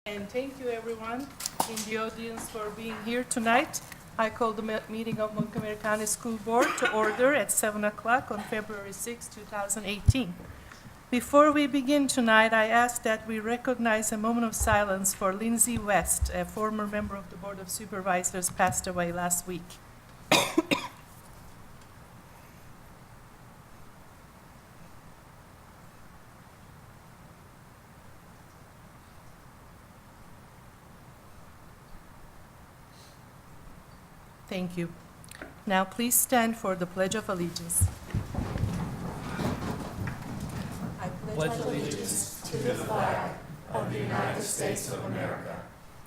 And thank you, everyone in the audience, for being here tonight. I call the meeting of Montgomery County School Board to order at 7 o'clock on February 6, 2018. Before we begin tonight, I ask that we recognize a moment of silence for Lindsay West, a former member of the Board of Supervisors, passed away last week. Thank you. Now please stand for the Pledge of Allegiance. I pledge allegiance to the flag of the United States of America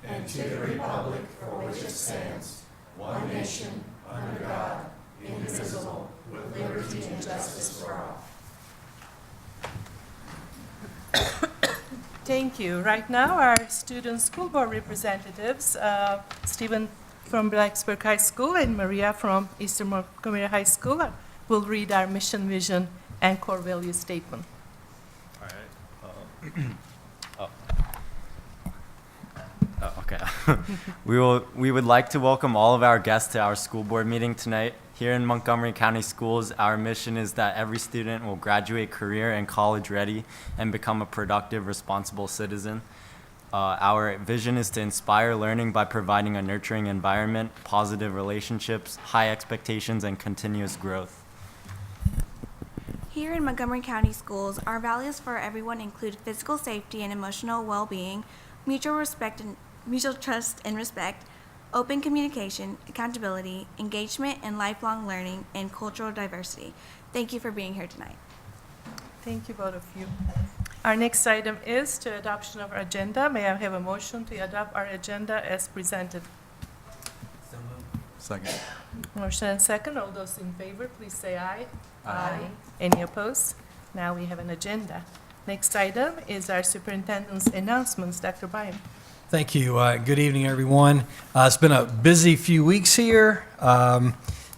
and to the republic for which it stands, one nation, under God, indivisible, with liberty and justice for all. Thank you. Right now, our student school board representatives, Stephen from Blacksburg High School and Maria from Eastern Montgomery High School, will read our mission, vision, and core value statement. All right. Okay. We would like to welcome all of our guests to our school board meeting tonight. Here in Montgomery County Schools, our mission is that every student will graduate career and college ready and become a productive, responsible citizen. Our vision is to inspire learning by providing a nurturing environment, positive relationships, high expectations, and continuous growth. Here in Montgomery County Schools, our values for everyone include physical safety and emotional well-being, mutual trust and respect, open communication, accountability, engagement and lifelong learning, and cultural diversity. Thank you for being here tonight. Thank you, both of you. Our next item is the adoption of our agenda. May I have a motion to adopt our agenda as presented? So moved. Second. Motion and second. All those in favor, please say aye. Aye. Any opposed? Now we have an agenda. Next item is our superintendent's announcements. Dr. Byam. Thank you. Good evening, everyone. It's been a busy few weeks here.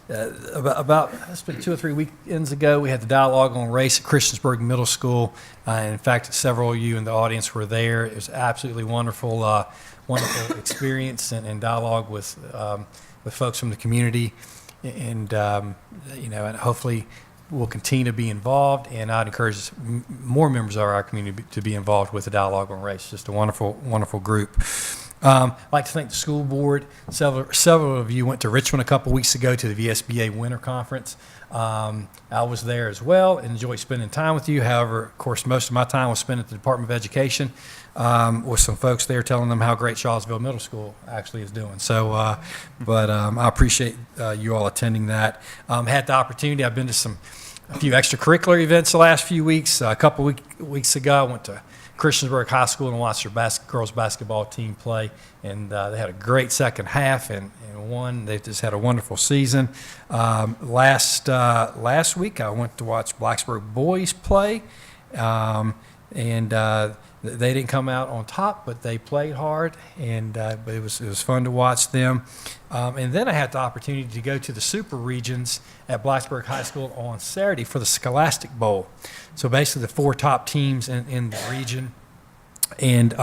It's been 2 or 3 weekends ago, we had the dialogue on race at Christiansburg Middle School. In fact, several of you in the audience were there. It was absolutely wonderful, wonderful experience and dialogue with folks from the community, and and hopefully we'll continue to be involved. And I'd encourage more members of our community to be involved with the dialogue on race. Just a wonderful, wonderful group. I'd like to thank the school board. Several of you went to Richmond a couple weeks ago to the VSBA Winter Conference. I was there as well and enjoyed spending time with you. However, of course, most of my time was spent at the Department of Education with some folks there telling them how great Charlottesville Middle School actually is doing. So, I appreciate you all attending that. Had the opportunity. I've been to a few extracurricular events the last few weeks. A couple weeks ago, I went to Christiansburg High School and watched their girls basketball team play, and they had a great second half and won. They just had a wonderful season. Last week I went to watch Blacksburg boys play, and they didn't come out on top, but they played hard, and but it was fun to watch them. And then I had the opportunity to go to the Super Regions at Blacksburg High School on Saturday for the Scholastic Bowl. So basically, the 4 top teams in the region, and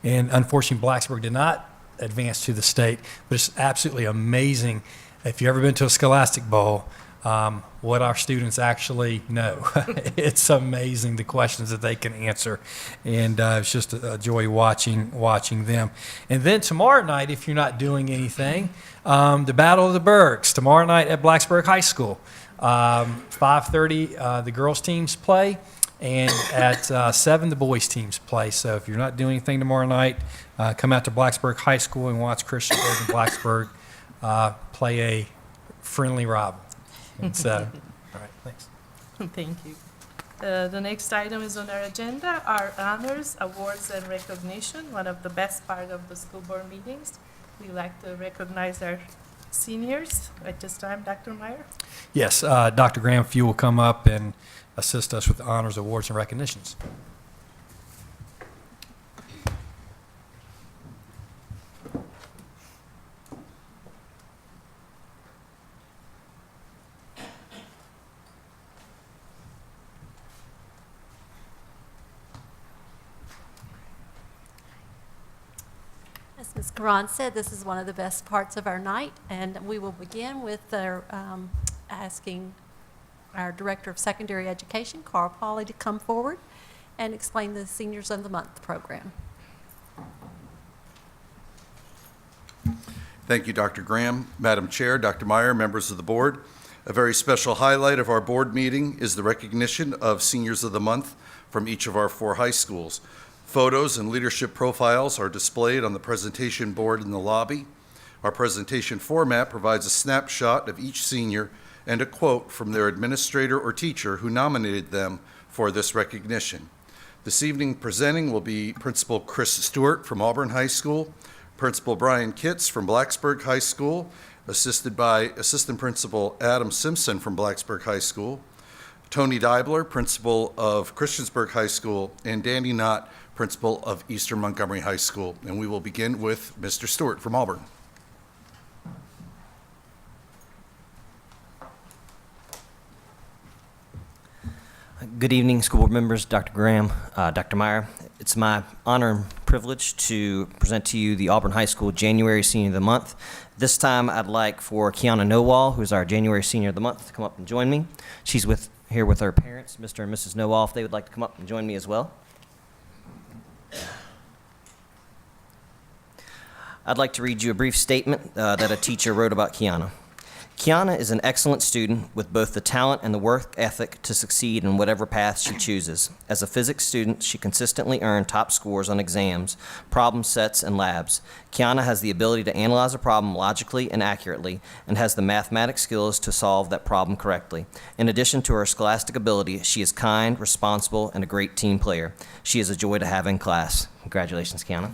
unfortunately, Blacksburg did not advance to the state. But it's absolutely amazing if you've ever been to a Scholastic Bowl. What our students actually know. It's amazing the questions that they can answer, and it's just a joy watching them. And then tomorrow night, if you're not doing anything, the Battle of the Bergs tomorrow night at Blacksburg High School. 5:30 the girls teams play, and at 7 the boys teams play. So if you're not doing anything tomorrow night, come out to Blacksburg High School and watch Christiansburg and Blacksburg play a friendly rival. And so, all right, thanks. Thank you. The next item is on our agenda, our honors, awards, and recognition, one of the best part of the school board meetings. We like to recognize our seniors at this time. Dr. Meyer? Yes, Dr. Graham Few will come up and assist us with the honors, awards, and recognitions. As Ms. Karan said, this is one of the best parts of our night, and we will begin with asking our Director of Secondary Education, Carl Pauley, to come forward and explain the Seniors of the Month program. Thank you, Dr. Graham. Madam Chair, Dr. Meyer, members of the board. A very special highlight of our board meeting is the recognition of Seniors of the Month from each of our 4 high schools. Photos and leadership profiles are displayed on the presentation board in the lobby. Our presentation format provides a snapshot of each senior and a quote from their administrator or teacher who nominated them for this recognition. This evening presenting will be Principal Chris Stewart from Auburn High School, Principal Brian Kitts from Blacksburg High School, assisted by Assistant Principal Adam Simpson from Blacksburg High School, Tony Deibler, Principal of Christiansburg High School, and Danny Knott, Principal of Eastern Montgomery High School. And we will begin with Mr. Stewart from Auburn. Good evening, school board members, Dr. Graham, Dr. Meyer. It's my honor and privilege to present to you the Auburn High School January Senior of the Month. This time I'd like for Kiana Nowal, who's our January Senior of the Month, to come up and join me. She's here with her parents, Mr. and Mrs. Nowal, if they would like to come up and join me as well. I'd like to read you a brief statement that a teacher wrote about Kiana. Kiana is an excellent student with both the talent and the work ethic to succeed in whatever path she chooses. As a physics student, she consistently earned top scores on exams, problem sets, and labs. Kiana has the ability to analyze a problem logically and accurately and has the mathematic skills to solve that problem correctly. In addition to her scholastic ability, she is kind, responsible, and a great team player. She is a joy to have in class. Congratulations, Kiana.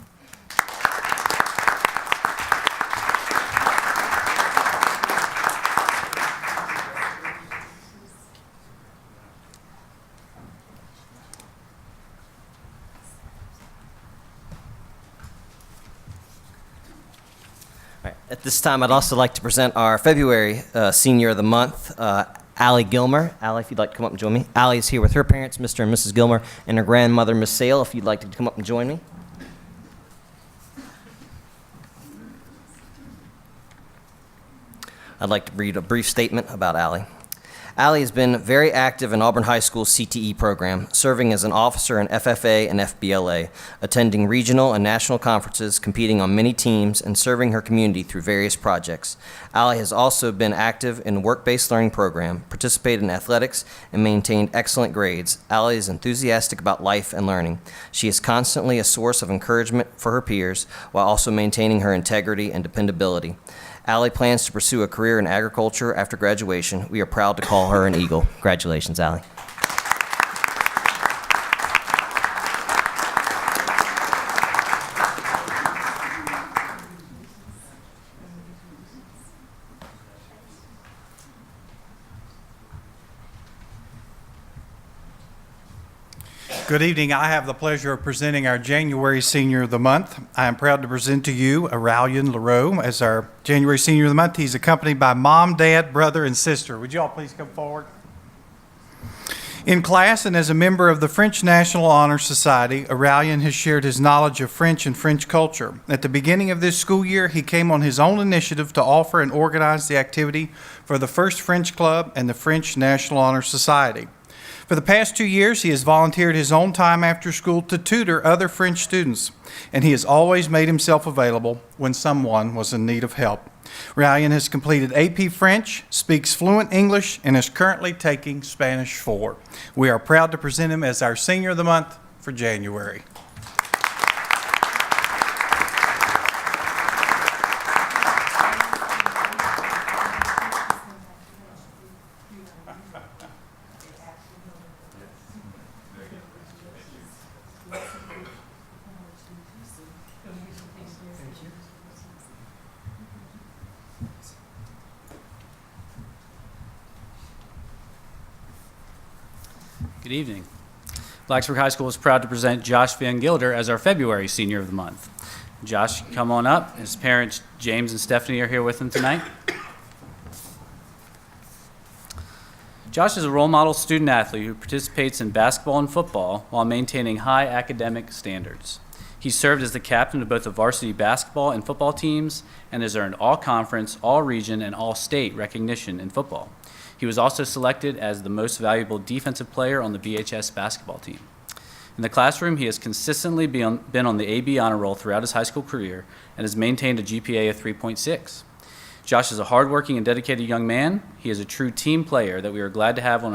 At this time, I'd also like to present our February Senior of the Month, Allie Gilmer. Allie, if you'd like to come up and join me. Allie is here with her parents, Mr. and Mrs. Gilmer, and her grandmother, Miss Sale, if you'd like to come up and join me. I'd like to read a brief statement about Allie. Allie has been very active in Auburn High School's CTE program, serving as an officer in FFA and FBLA, attending regional and national conferences, competing on many teams, and serving her community through various projects. Allie has also been active in the work-based learning program, participated in athletics, and maintained excellent grades. Allie is enthusiastic about life and learning. She is constantly a source of encouragement for her peers, while also maintaining her integrity and dependability. Allie plans to pursue a career in agriculture after graduation. We are proud to call her an Eagle. Congratulations, Allie. Good evening. I have the pleasure of presenting our January Senior of the Month. I am proud to present to you Aurelian LaRoe as our January Senior of the Month. He's accompanied by mom, dad, brother, and sister. Would you all please come forward? In class and as a member of the French National Honor Society, Aurelian has shared his knowledge of French and French culture. At the beginning of this school year, he came on his own initiative to offer and organize the activity for the First French Club and the French National Honor Society. For the past 2 years, he has volunteered his own time after school to tutor other French students, and he has always made himself available when someone was in need of help. Ryan has completed AP French, speaks fluent English, and is currently taking Spanish 4. We are proud to present him as our Senior of the Month for January. Good evening. Blacksburg High School is proud to present Josh Van Gilder as our February Senior of the Month. Josh, come on up. His parents, James and Stephanie, are here with him tonight. Josh is a role model student athlete who participates in basketball and football while maintaining high academic standards. He served as the captain of both the varsity basketball and football teams and has earned all-conference, all-region, and all-state recognition in football. He was also selected as the most valuable defensive player on the VHS basketball team. In the classroom, he has consistently been on the AB honor roll throughout his high school career and has maintained a GPA of 3.6. Josh is a hardworking and dedicated young man. He is a true team player that we are glad to have on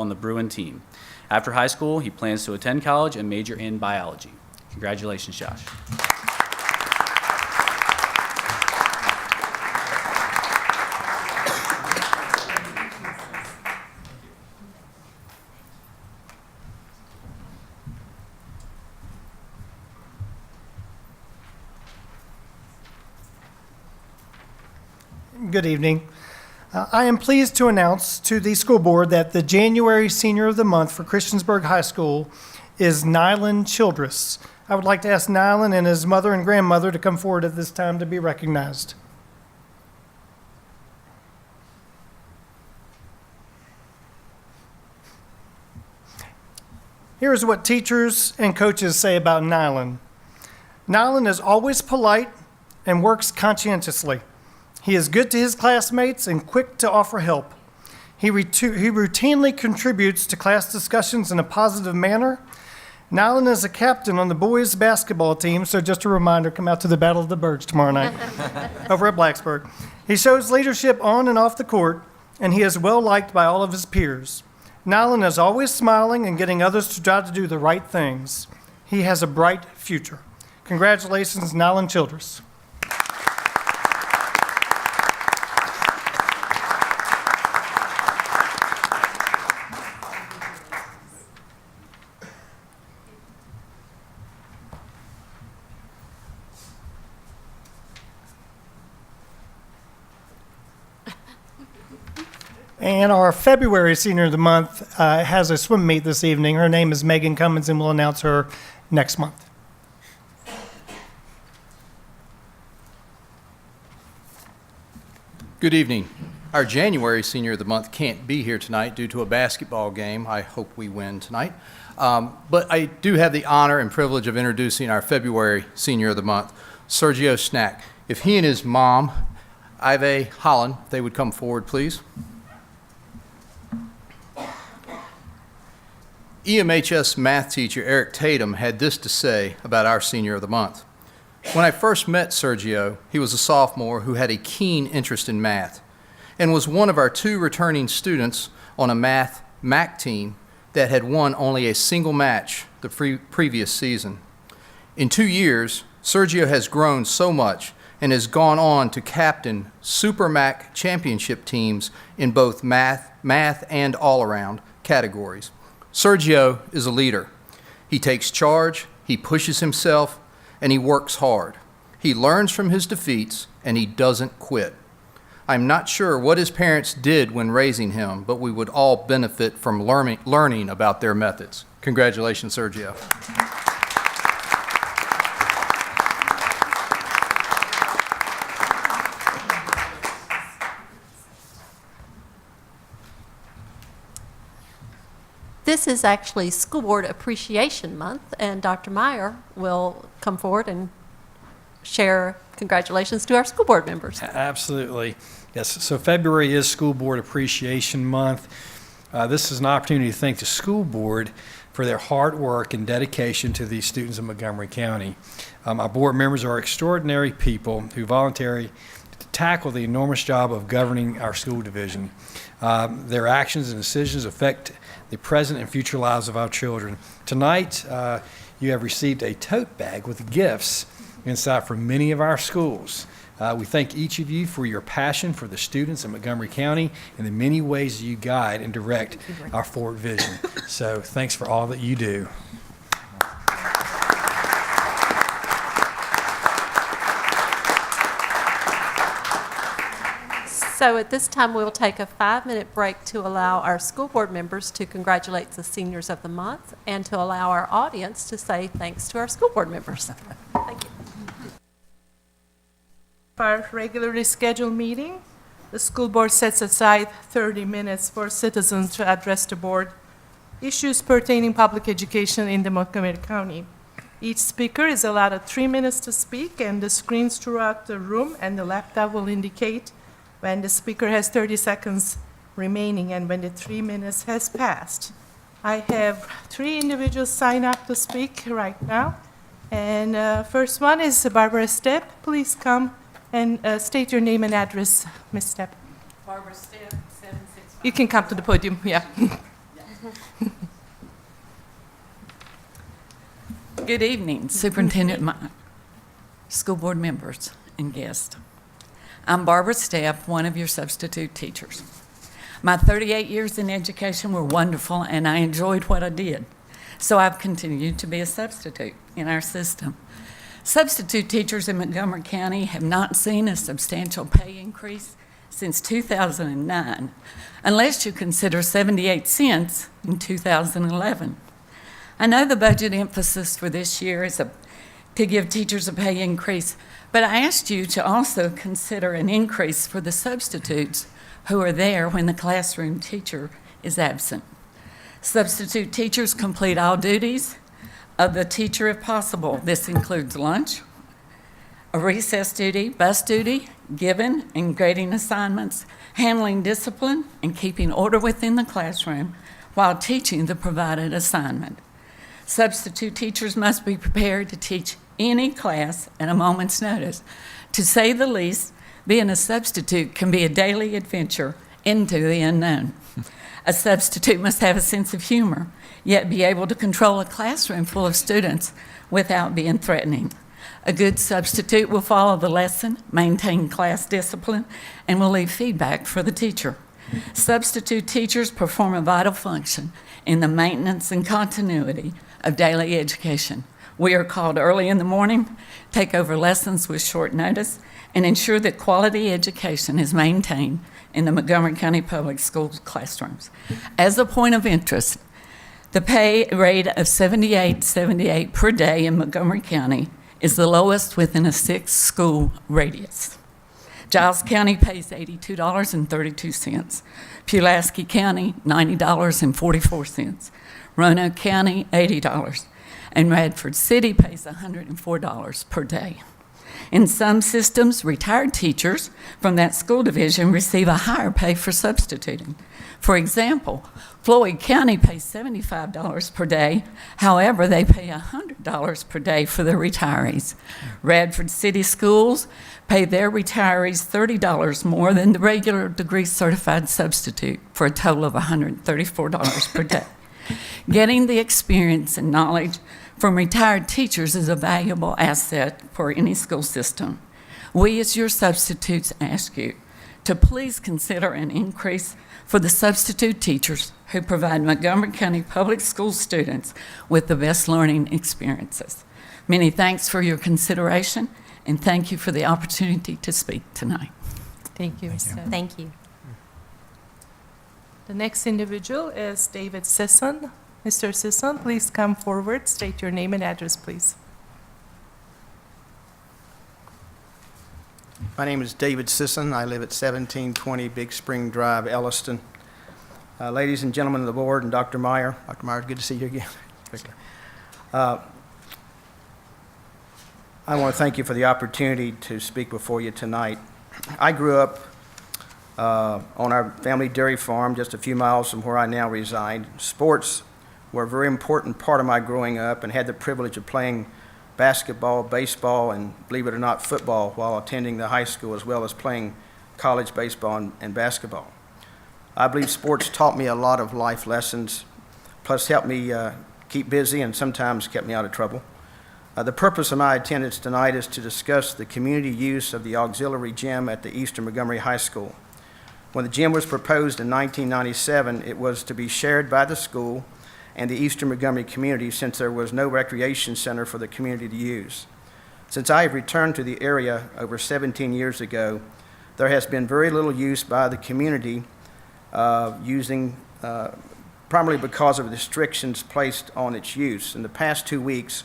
the Bruin team. After high school, he plans to attend college and major in biology. Congratulations, Josh. Good evening. I am pleased to announce to the school board that the January Senior of the Month for Christiansburg High School is Nylan Childress. I would like to ask Nylan and his mother and grandmother to come forward at this time to be recognized. Here's what teachers and coaches say about Nylan. Nylan is always polite and works conscientiously. He is good to his classmates and quick to offer help. He routinely contributes to class discussions in a positive manner. Nylan is a captain on the boys' basketball team, so just a reminder, come out to the Battle of the Birds tomorrow night over at Blacksburg. He shows leadership on and off the court, and he is well liked by all of his peers. Nylan is always smiling and getting others to try to do the right things. He has a bright future. Congratulations, Nylan Childress. And our February Senior of the Month has a swim meet this evening. Her name is Megan Cummins, and we'll announce her next month. Good evening. Our January Senior of the Month can't be here tonight due to a basketball game. I hope we win tonight. But I do have the honor and privilege of introducing our February Senior of the Month, Sergio Snack. If he and his mom, Ive Holland, they would come forward, please. EMHS math teacher Eric Tatum had this to say about our Senior of the Month. When I first met Sergio, he was a sophomore who had a keen interest in math and was one of our 2 returning students on a math MAC team that had won only a single match the previous season. In 2 years, Sergio has grown so much and has gone on to captain Super MAC championship teams in both math and all-around categories. Sergio is a leader. He takes charge, he pushes himself, and he works hard. He learns from his defeats, and he doesn't quit. I'm not sure what his parents did when raising him, but we would all benefit from learning about their methods. Congratulations, Sergio. This is actually School Board Appreciation Month, and Dr. Meyer will come forward and share congratulations to our school board members. Absolutely. Yes, so February is School Board Appreciation Month. This is an opportunity to thank the school board for their hard work and dedication to these students in Montgomery County. Our board members are extraordinary people who voluntarily tackle the enormous job of governing our school division. Their actions and decisions affect the present and future lives of our children. Tonight, you have received a tote bag with gifts inside from many of our schools. We thank each of you for your passion for the students in Montgomery County and the many ways you guide and direct our forward vision. So thanks for all that you do. So at this time, we'll take a 5-minute break to allow our school board members to congratulate the seniors of the month and to allow our audience to say thanks to our school board members. Thank you. Our regularly scheduled meeting, the school board sets aside 30 minutes for citizens to address the board issues pertaining public education in the Montgomery County. Each speaker is allowed 3 minutes to speak, and the screens throughout the room and the laptop will indicate when the speaker has 30 seconds remaining and when the 3 minutes has passed. I have 3 individuals sign up to speak right now. And first one is Barbara Stepp. Please come and state your name and address, Ms. Stepp. Barbara Stepp, 765. You can come to the podium, yeah. Good evening, Superintendent Meyer, school board members, and guests. I'm Barbara Stepp, one of your substitute teachers. My 38 years in education were wonderful, and I enjoyed what I did. So I've continued to be a substitute in our system. Substitute teachers in Montgomery County have not seen a substantial pay increase since 2009, unless you consider 78 cents in 2011. I know the budget emphasis for this year is to give teachers a pay increase, but I asked you to also consider an increase for the substitutes who are there when the classroom teacher is absent. Substitute teachers complete all duties of the teacher if possible. This includes lunch, a recess duty, bus duty, giving and grading assignments, handling discipline, and keeping order within the classroom while teaching the provided assignment. Substitute teachers must be prepared to teach any class at a moment's notice. To say the least, being a substitute can be a daily adventure into the unknown. A substitute must have a sense of humor, yet be able to control a classroom full of students without being threatening. A good substitute will follow the lesson, maintain class discipline, and will leave feedback for the teacher. Substitute teachers perform a vital function in the maintenance and continuity of daily education. We are called early in the morning, take over lessons with short notice, and ensure that quality education is maintained in the Montgomery County Public Schools classrooms. As a point of interest, the pay rate of $78.78 per day in Montgomery County is the lowest within a 6-school radius. Giles County pays $82.32. Pulaski County, $90.44. Roanoke County, $80. And Radford City pays $104 per day. In some systems, retired teachers from that school division receive a higher pay for substituting. For example, Floyd County pays $75 per day. However, they pay $100 per day for their retirees. Radford City Schools pay their retirees $30 more than the regular degree-certified substitute for a total of $134 per day. Getting the experience and knowledge from retired teachers is a valuable asset for any school system. We, as your substitutes, ask you to please consider an increase for the substitute teachers who provide Montgomery County Public School students with the best learning experiences. Many thanks for your consideration, and thank you for the opportunity to speak tonight. Thank you, Ms. Stepp. Thank you. The next individual is David Sisson. Mr. Sisson, please come forward. State your name and address, please. My name is David Sisson. I live at 1720 Big Spring Drive, Elliston. Ladies and gentlemen of the board and Dr. Meyer. Dr. Meyer, good to see you again. I want to thank you for the opportunity to speak before you tonight. I grew up on our family dairy farm just a few miles from where I now reside. Sports were a very important part of my growing up, and had the privilege of playing basketball, baseball, and believe it or not, football while attending the high school, as well as playing college baseball and basketball. I believe sports taught me a lot of life lessons, plus helped me keep busy and sometimes kept me out of trouble. The purpose of my attendance tonight is to discuss the community use of the auxiliary gym at the Eastern Montgomery High School. When the gym was proposed in 1997, it was to be shared by the school and the Eastern Montgomery community, since there was no recreation center for the community to use. Since I have returned to the area over 17 years ago, there has been very little use by the community primarily because of restrictions placed on its use. In the past 2 weeks,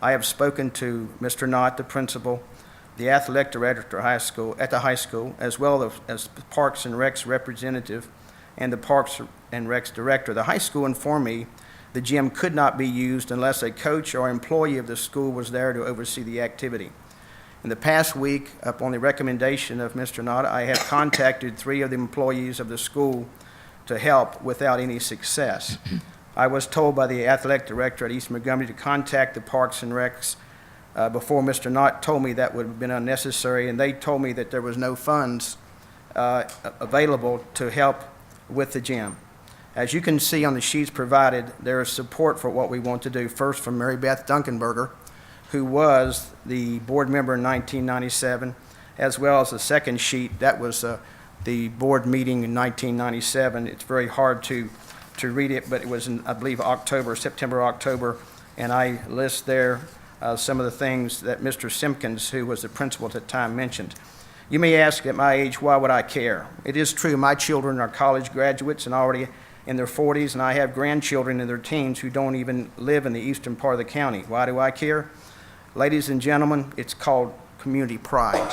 I have spoken to Mr. Knott, the principal, the athletic director at the high school, as well as the Parks and Recs representative and the Parks and Recs director. The high school informed me The gym could not be used unless a coach or employee of the school was there to oversee the activity. In the past week, upon the recommendation of Mr. Nada, I have contacted 3 of the employees of the school to help without any success. I was told by the athletic director at East Montgomery to contact the Parks and Recs before Mr. Knott told me that would have been unnecessary, and they told me that there was no funds available to help with the gym. As you can see on the sheets provided, there is support for what we want to do. First, from Mary Beth Dunkenberger, who was the board member in 1997, as well as the second sheet, that was the board meeting in 1997. It's very hard to read it, but it was in, I believe, September, October, and I list there some of the things that Mr. Simpkins, who was the principal at the time, mentioned. You may ask, at my age, why would I care? It is true, my children are college graduates and already in their 40s, and I have grandchildren in their teens who don't even live in the eastern part of the county. Why do I care? Ladies and gentlemen, it's called community pride.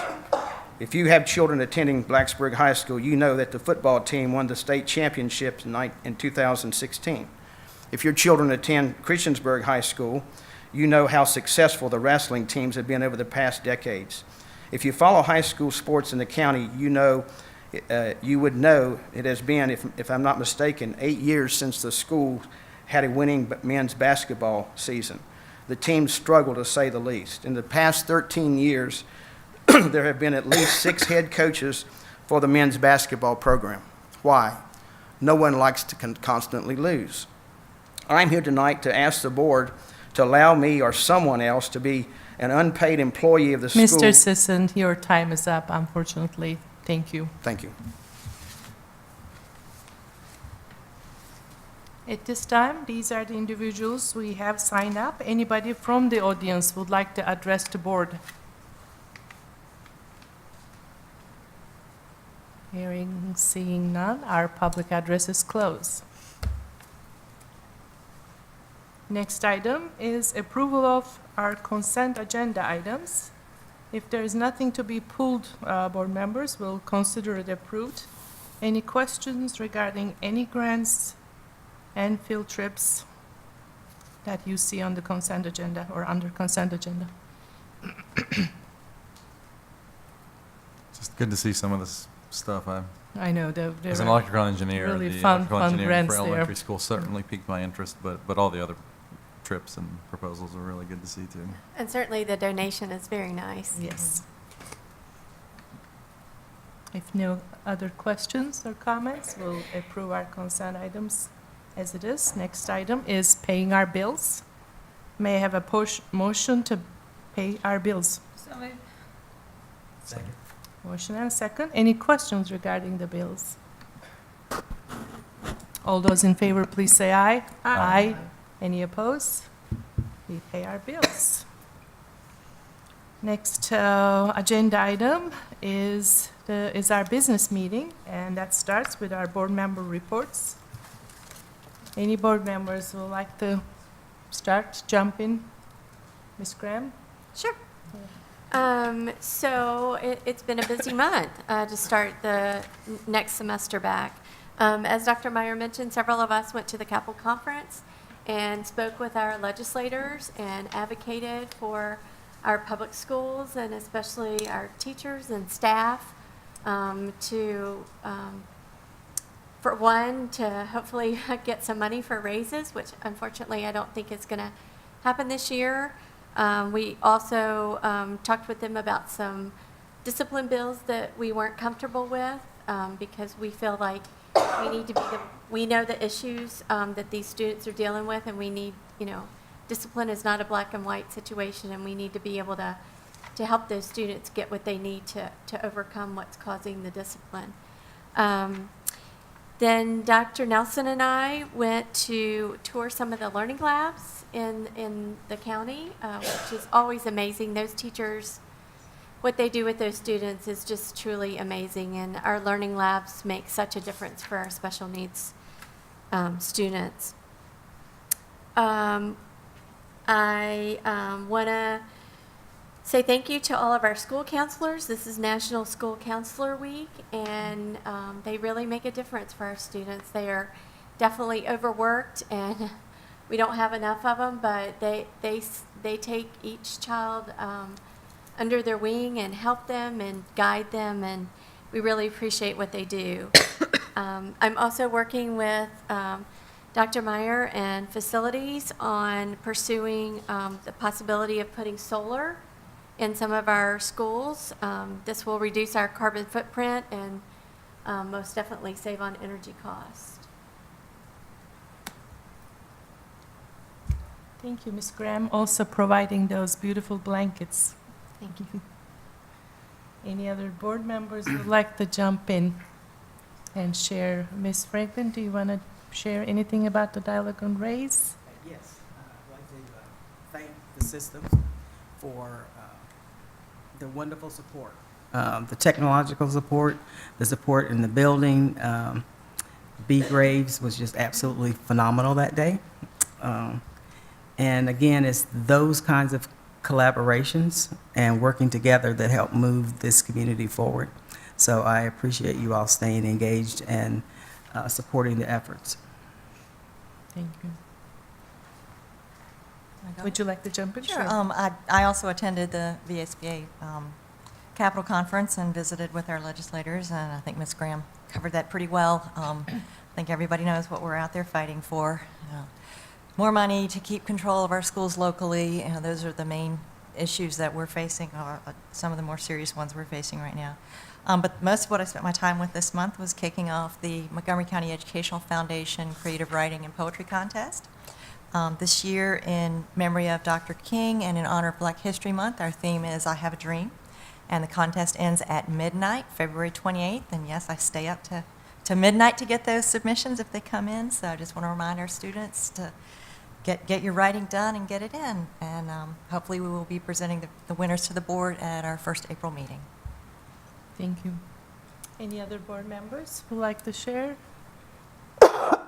If you have children attending Blacksburg High School, you know that the football team won the state championship in 2016. If your children attend Christiansburg High School, you know how successful the wrestling teams have been over the past decades. If you follow high school sports in the county, you would know it has been, if I'm not mistaken, 8 years since the school had a winning men's basketball season. The team struggled, to say the least. In the past 13 years, there have been at least 6 head coaches for the men's basketball program. Why? No one likes to constantly lose. I'm here tonight to ask the board to allow me or someone else to be an unpaid employee of the school. Mr. Sisson, your time is up, unfortunately. Thank you. Thank you. At this time, these are the individuals we have signed up. Anybody from the audience would like to address the board? Hearing, seeing none, our public address is closed. Next item is approval of our consent agenda items. If there is nothing to be pulled, board members will consider it approved. Any questions regarding any grants and field trips that you see on the consent agenda or under consent agenda? Just good to see some of this stuff. I know, there As an are electrical engineer, really the fun electrical engineering grants for there. elementary school certainly piqued my interest, but all the other trips and proposals are really good to see too. And certainly the donation is very nice. Yes. If no other questions or comments, we'll approve our consent items as it is. Next item is paying our bills. May I have a motion to pay our bills? So moved. Second. Motion and a second. Any questions regarding the bills? All those in favor, please say aye. Aye. Any opposed? We pay our bills. Next agenda item is our business meeting, and that starts with our board member reports. Any board members who would like to jump in? Ms. Graham? Sure. So it's been a busy month to start the next semester back. As Dr. Meyer mentioned, several of us went to the Capitol Conference and spoke with our legislators and advocated for our public schools and especially our teachers and staff for one, to hopefully get some money for raises, which unfortunately I don't think is going to happen this year. We also talked with them about some discipline bills that we weren't comfortable with because we feel like we need to be we know the issues that these students are dealing with, and we need, discipline is not a black and white situation, and we need to be able to help those students get what they need to overcome what's causing the discipline. Then Dr. Nelson and I went to tour some of the learning labs in the county, which is always amazing. Those teachers, what they do with those students is just truly amazing, and our learning labs make such a difference for our special needs students. I want to say thank you to all of our school counselors. This is National School Counselor Week, and they really make a difference for our students. They are definitely overworked, and we don't have enough of them, but they take each child under their wing and help them and guide them, and we really appreciate what they do. I'm also working with Dr. Meyer and facilities on pursuing the possibility of putting solar in some of our schools. This will reduce our carbon footprint and most definitely save on energy cost. Thank you, Ms. Graham, also providing those beautiful blankets. Thank you. Any other board members who would like to jump in and share? Ms. Franklin, do you want to share anything about the dialogue on race? Yes, I'd like to thank the systems for the wonderful support, the technological support, the support in the building. B. Graves was just absolutely phenomenal that day. And again, it's those kinds of collaborations and working together that help move this community forward. So I appreciate you all staying engaged and supporting the efforts. Thank you. Would you like to jump in? Sure. I also attended the VSBA Capitol Conference and visited with our legislators, and I think Ms. Graham covered that pretty well. I think everybody knows what we're out there fighting for. More money to keep control of our schools locally. Those are the main issues that we're facing, some of the more serious ones we're facing right now. But most of what I spent my time with this month was kicking off the Montgomery County Educational Foundation Creative Writing and Poetry Contest. This year, in memory of Dr. King and in honor of Black History Month, our theme is I Have a Dream. And the contest ends at midnight, February 28th. And yes, I stay up to midnight to get those submissions if they come in. So I just want to remind our students to get your writing done and get it in. And hopefully we will be presenting the winners to the board at our first April meeting. Thank you. Any other board members who would like to share? Go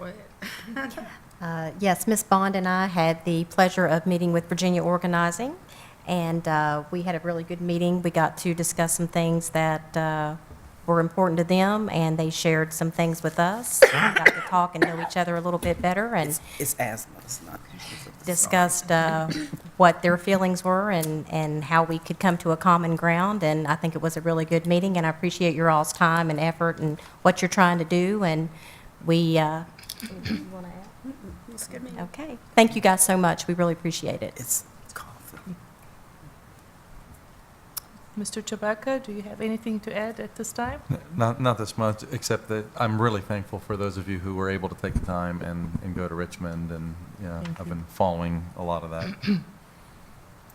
ahead. Yes, Ms. Bond and I had the pleasure of meeting with Virginia Organizing, and we had a really good meeting. We got to discuss some things that were important to them, and they shared some things with us. We got to talk and know each other a little bit better, and It's asthma, it's not. discussed what their feelings were and how we could come to a common ground. And I think it was a really good meeting, and I appreciate your all's time and effort and what you're trying to do. And we, you want to add? It's good meeting. Okay. Thank you guys so much. We really appreciate it. It's coffee. Mr. Chewbacca, do you have anything to add at this time? Not this much, except that I'm really thankful for those of you who were able to take the time and go to Richmond, and I've been following a lot of that,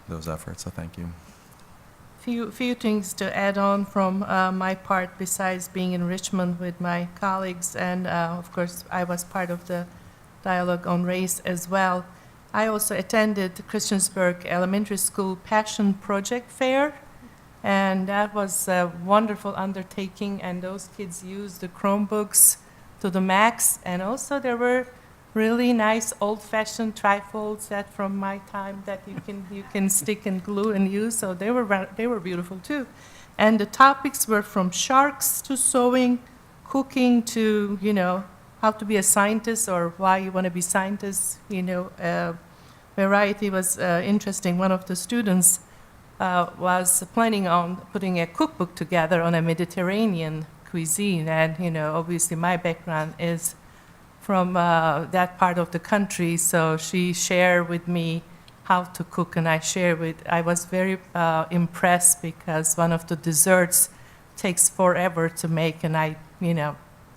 those efforts, so thank you. Few things to add on from my part besides being in Richmond with my colleagues, and of course I was part of the dialogue on race as well. I also attended the Christiansburg Elementary School Passion Project Fair, and that was a wonderful undertaking, and those kids used the Chromebooks to the max, and also there were really nice old-fashioned trifolds that from my time that you can stick and glue and use, so they were beautiful too. And the topics were from sharks to sewing, cooking to, how to be a scientist or why you want to be scientists, variety was interesting. One of the students was planning on putting a cookbook together on a Mediterranean cuisine, and obviously my background is from that part of the country, so she shared with me how to cook, and I was very impressed because one of the desserts takes forever to make, and I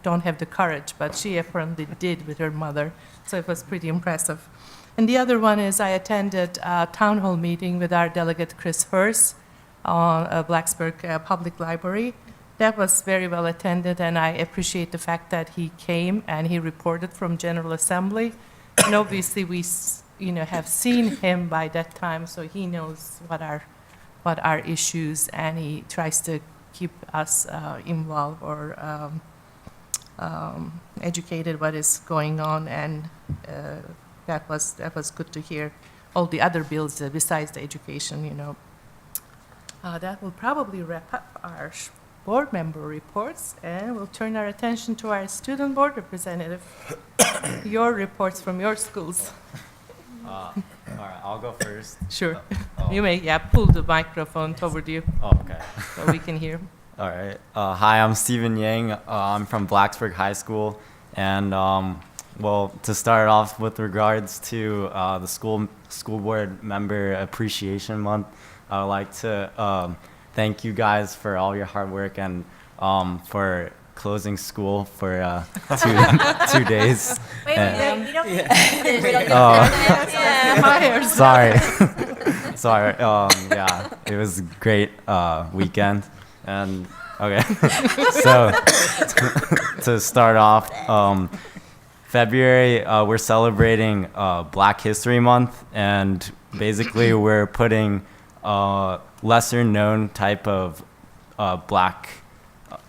don't have the courage, but she apparently did with her mother, so it was pretty impressive. And the other one is I attended a town hall meeting with our delegate Chris Hurst on Blacksburg Public Library. That was very well attended, and I appreciate the fact that he came and he reported from General Assembly. And obviously we have seen him by that time, so he knows what are issues, and he tries to keep us involved or educated what is going on, and that was good to hear. All the other bills besides the education, that will probably wrap up our board member reports, and we'll turn our attention to our student board representative. Your reports from your schools. All right, I'll go first. Sure. Oh. You may, pull the microphone toward you Oh, okay. so we can hear. All right. Hi, I'm Stephen Yang. I'm from Blacksburg High School. And, well, to start off with regards to the school board member appreciation month, I would like to thank you guys for all your hard work and for closing school for 2 days. Wait, And- we don't Sorry. Sorry. Yeah, it was a great weekend. And okay, so to start off, February, we're celebrating Black History Month, and basically we're putting lesser known type of black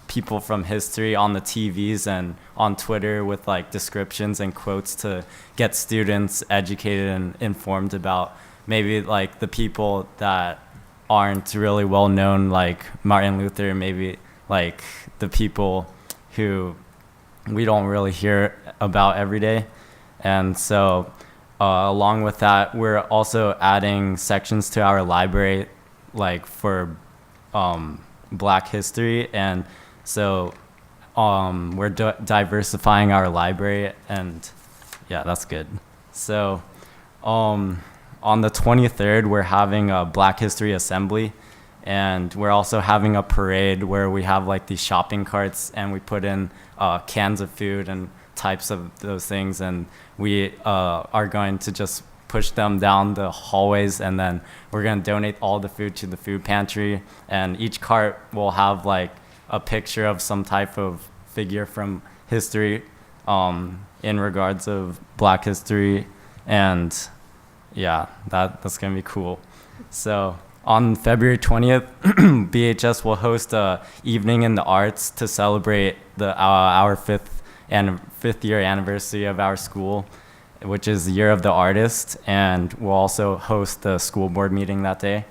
people from history on the TVs and on Twitter with like descriptions and quotes to get students educated and informed about maybe like the people that aren't really well known, like Martin Luther, maybe like the people who we don't really hear about every day. And so along with that, we're also adding sections to our library like for Black history, and so we're diversifying our library, and yeah, that's good. So on the 23rd, we're having a Black History Assembly, and we're also having a parade where we have like these shopping carts, and we put in cans of food and types of those things, and we are going to just push them down the hallways, and then we're going to donate all the food to the food pantry, and each cart will have like a picture of some type of figure from history in regards of Black history, and yeah, that's going to be cool. So on February 20th, BHS will host a evening in the arts to celebrate our fifth year anniversary of our school, which is the Year of the Artist, and we'll also host the school board meeting that day.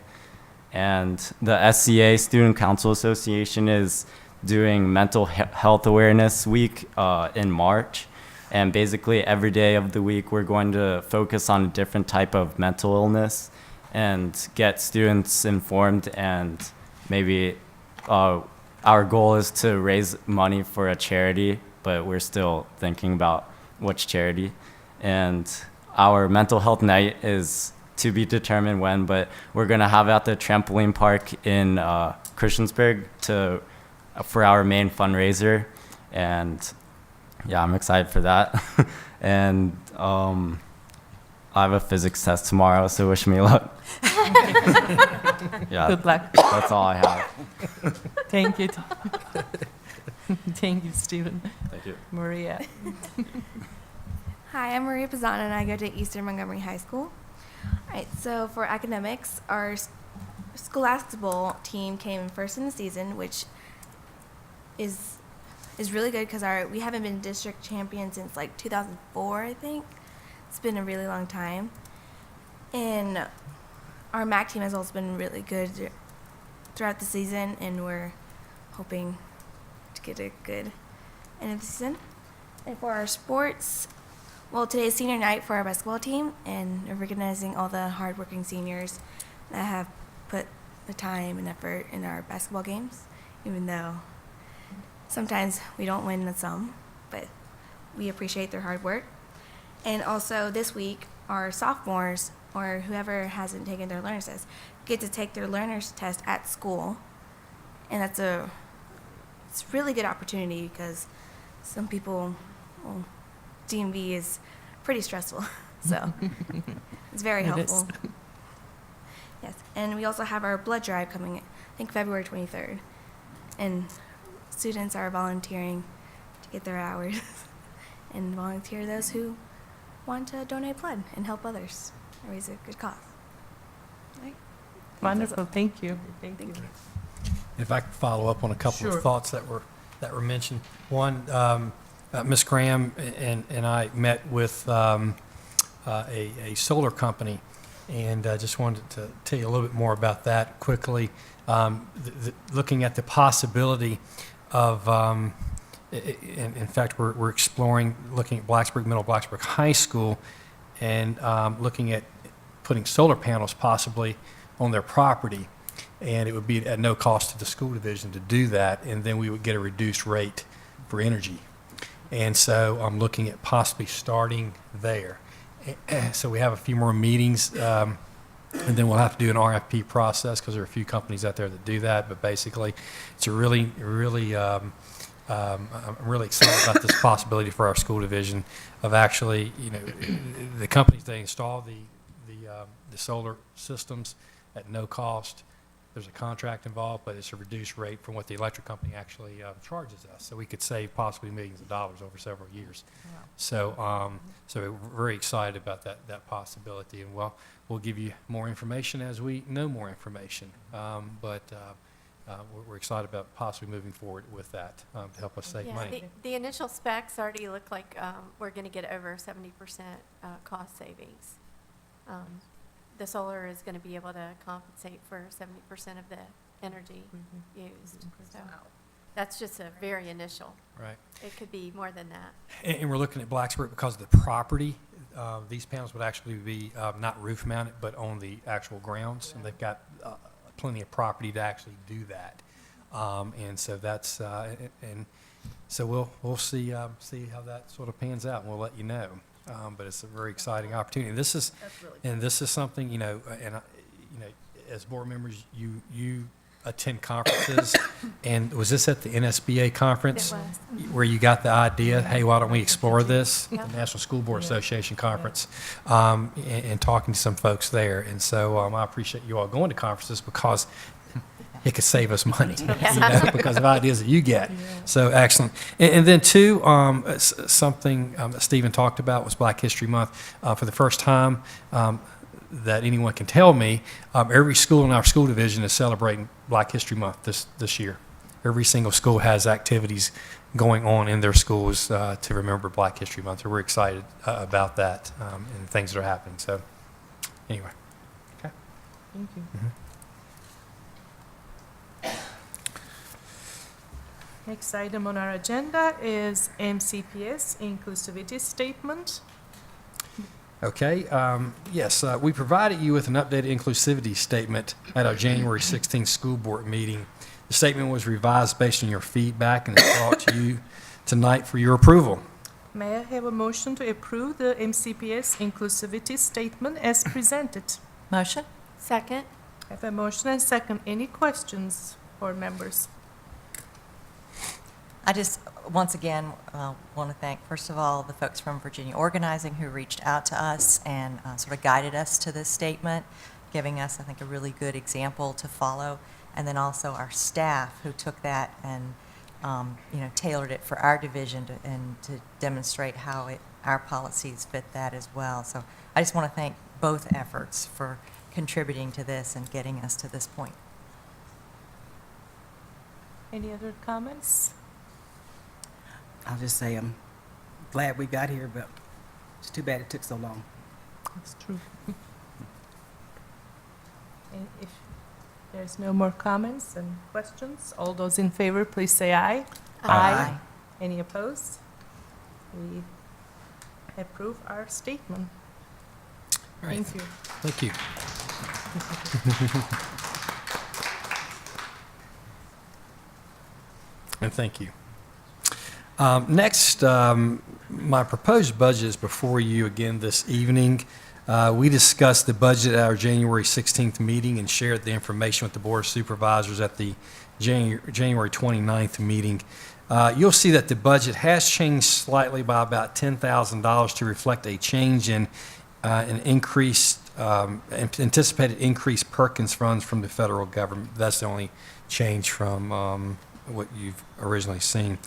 And the SCA, Student Council Association, is doing Mental Health Awareness Week in March. And basically every day of the week, we're going to focus on a different type of mental illness and get students informed. And maybe our goal is to raise money for a charity, but we're still thinking about which charity. And our mental health night is to be determined when, but we're going to have it at the trampoline park in Christiansburg for our main fundraiser. And yeah, I'm excited for that. And I have a physics test tomorrow, so wish me luck. Yeah, Good luck. That's all I have. Thank you. Thank you, Stephen. Thank you. Maria. Hi, I'm Maria Pizzana, and I go to Eastern Montgomery High School. All right, so for academics, our Scholastic Bowl team came first in the season, which is really good because we haven't been district champions since like 2004, I think. It's been a really long time. And our MAC team has also been really good throughout the season, and we're hoping to get a good end of the season. And for our sports, well, today's senior night for our basketball team, and we're recognizing all the hardworking seniors that have put the time and effort in our basketball games, even though sometimes we don't win some, but we appreciate their hard work. And also this week, our sophomores, or whoever hasn't taken their learner's test, get to take their learner's test at school. And it's a really good opportunity because some people, well, DMV is pretty stressful, so it's very helpful. Yes, and we also have our blood drive coming, I think February 23rd, and students are volunteering to get their hours and volunteer those who want to donate blood and help others and raise a good cause. Right? Wonderful. Thank you. Thank you. If I could follow up on a couple Sure. of thoughts that were mentioned. One, Ms. Graham and I met with a solar company And I just wanted to tell you a little bit more about that quickly. Looking at the possibility of, in fact, we're exploring looking at Blacksburg Middle, Blacksburg High School, and looking at putting solar panels possibly on their property. And it would be at no cost to the school division to do that, and then we would get a reduced rate for energy. And so I'm looking at possibly starting there. So we have a few more meetings, and then we'll have to do an RFP process because there are a few companies out there that do that. But basically, it's a really, I'm really excited about this possibility for our school division of actually, the companies, they install the solar systems at no cost. There's a contract involved, but it's a reduced rate from what the electric company actually charges us. So we could save possibly millions of dollars over several years. Wow. So we're very excited about that possibility, and we'll give you more information as we know more information. But we're excited about possibly moving forward with that to help us save money. The initial specs already look like we're going to get over 70% cost savings. The solar is going to be able to compensate for 70% of the energy used. So that's just a very initial. Right. It could be more than that. And we're looking at Blacksburg because of the property. These panels would actually be not roof mounted, but on the actual grounds, and they've got plenty of property to actually do that. And so that's and so we'll see how that sort of pans out, and we'll let you know. But it's a very exciting opportunity. And this is something, as board members, you attend conferences. And was this at the NSBA conference? It was. Where you got the idea, hey, why don't we explore this? The National School Board Association conference, and talking to some folks there. And so I appreciate you all going to conferences because it could save us money, because of ideas that you get. So excellent. And then two, something that Stephen talked about was Black History Month. For the first time that anyone can tell me, every school in our school division is celebrating Black History Month this year. Every single school has activities going on in their schools to remember Black History Month. So we're excited about that and things that are happening. So anyway. Okay. Thank you. Mm-hmm. Next item on our agenda is MCPS Inclusivity Statement. Okay, yes, we provided you with an updated inclusivity statement at our January 16th school board meeting. The statement was revised based on your feedback and is brought to you tonight for your approval. May I have a motion to approve the MCPS Inclusivity Statement as presented? Motion? Second. I have a motion and second. Any questions, board members? I just, once again, want to thank, first of all, the folks from Virginia Organizing who reached out to us and sort of guided us to this statement, giving us, I think, a really good example to follow. And then also our staff who took that and, tailored it for our division to demonstrate how our policies fit that as well. So I just want to thank both efforts for contributing to this and getting us to this point. Any other comments? I'll just say I'm glad we got here, but it's too bad it took so long. That's true. And if there's no more comments and questions, all those in favor, please say aye. Aye. Any opposed? We approve our statement. All right. Thank you. Thank you. And thank you. Next, my proposed budget is before you again this evening. We discussed the budget at our January 16th meeting and shared the information with the Board of Supervisors at the January 29th meeting. You'll see that the budget has changed slightly by about $10,000 to reflect a change in an increased, anticipated increased Perkins funds from the federal government. That's the only change from what you've originally seen.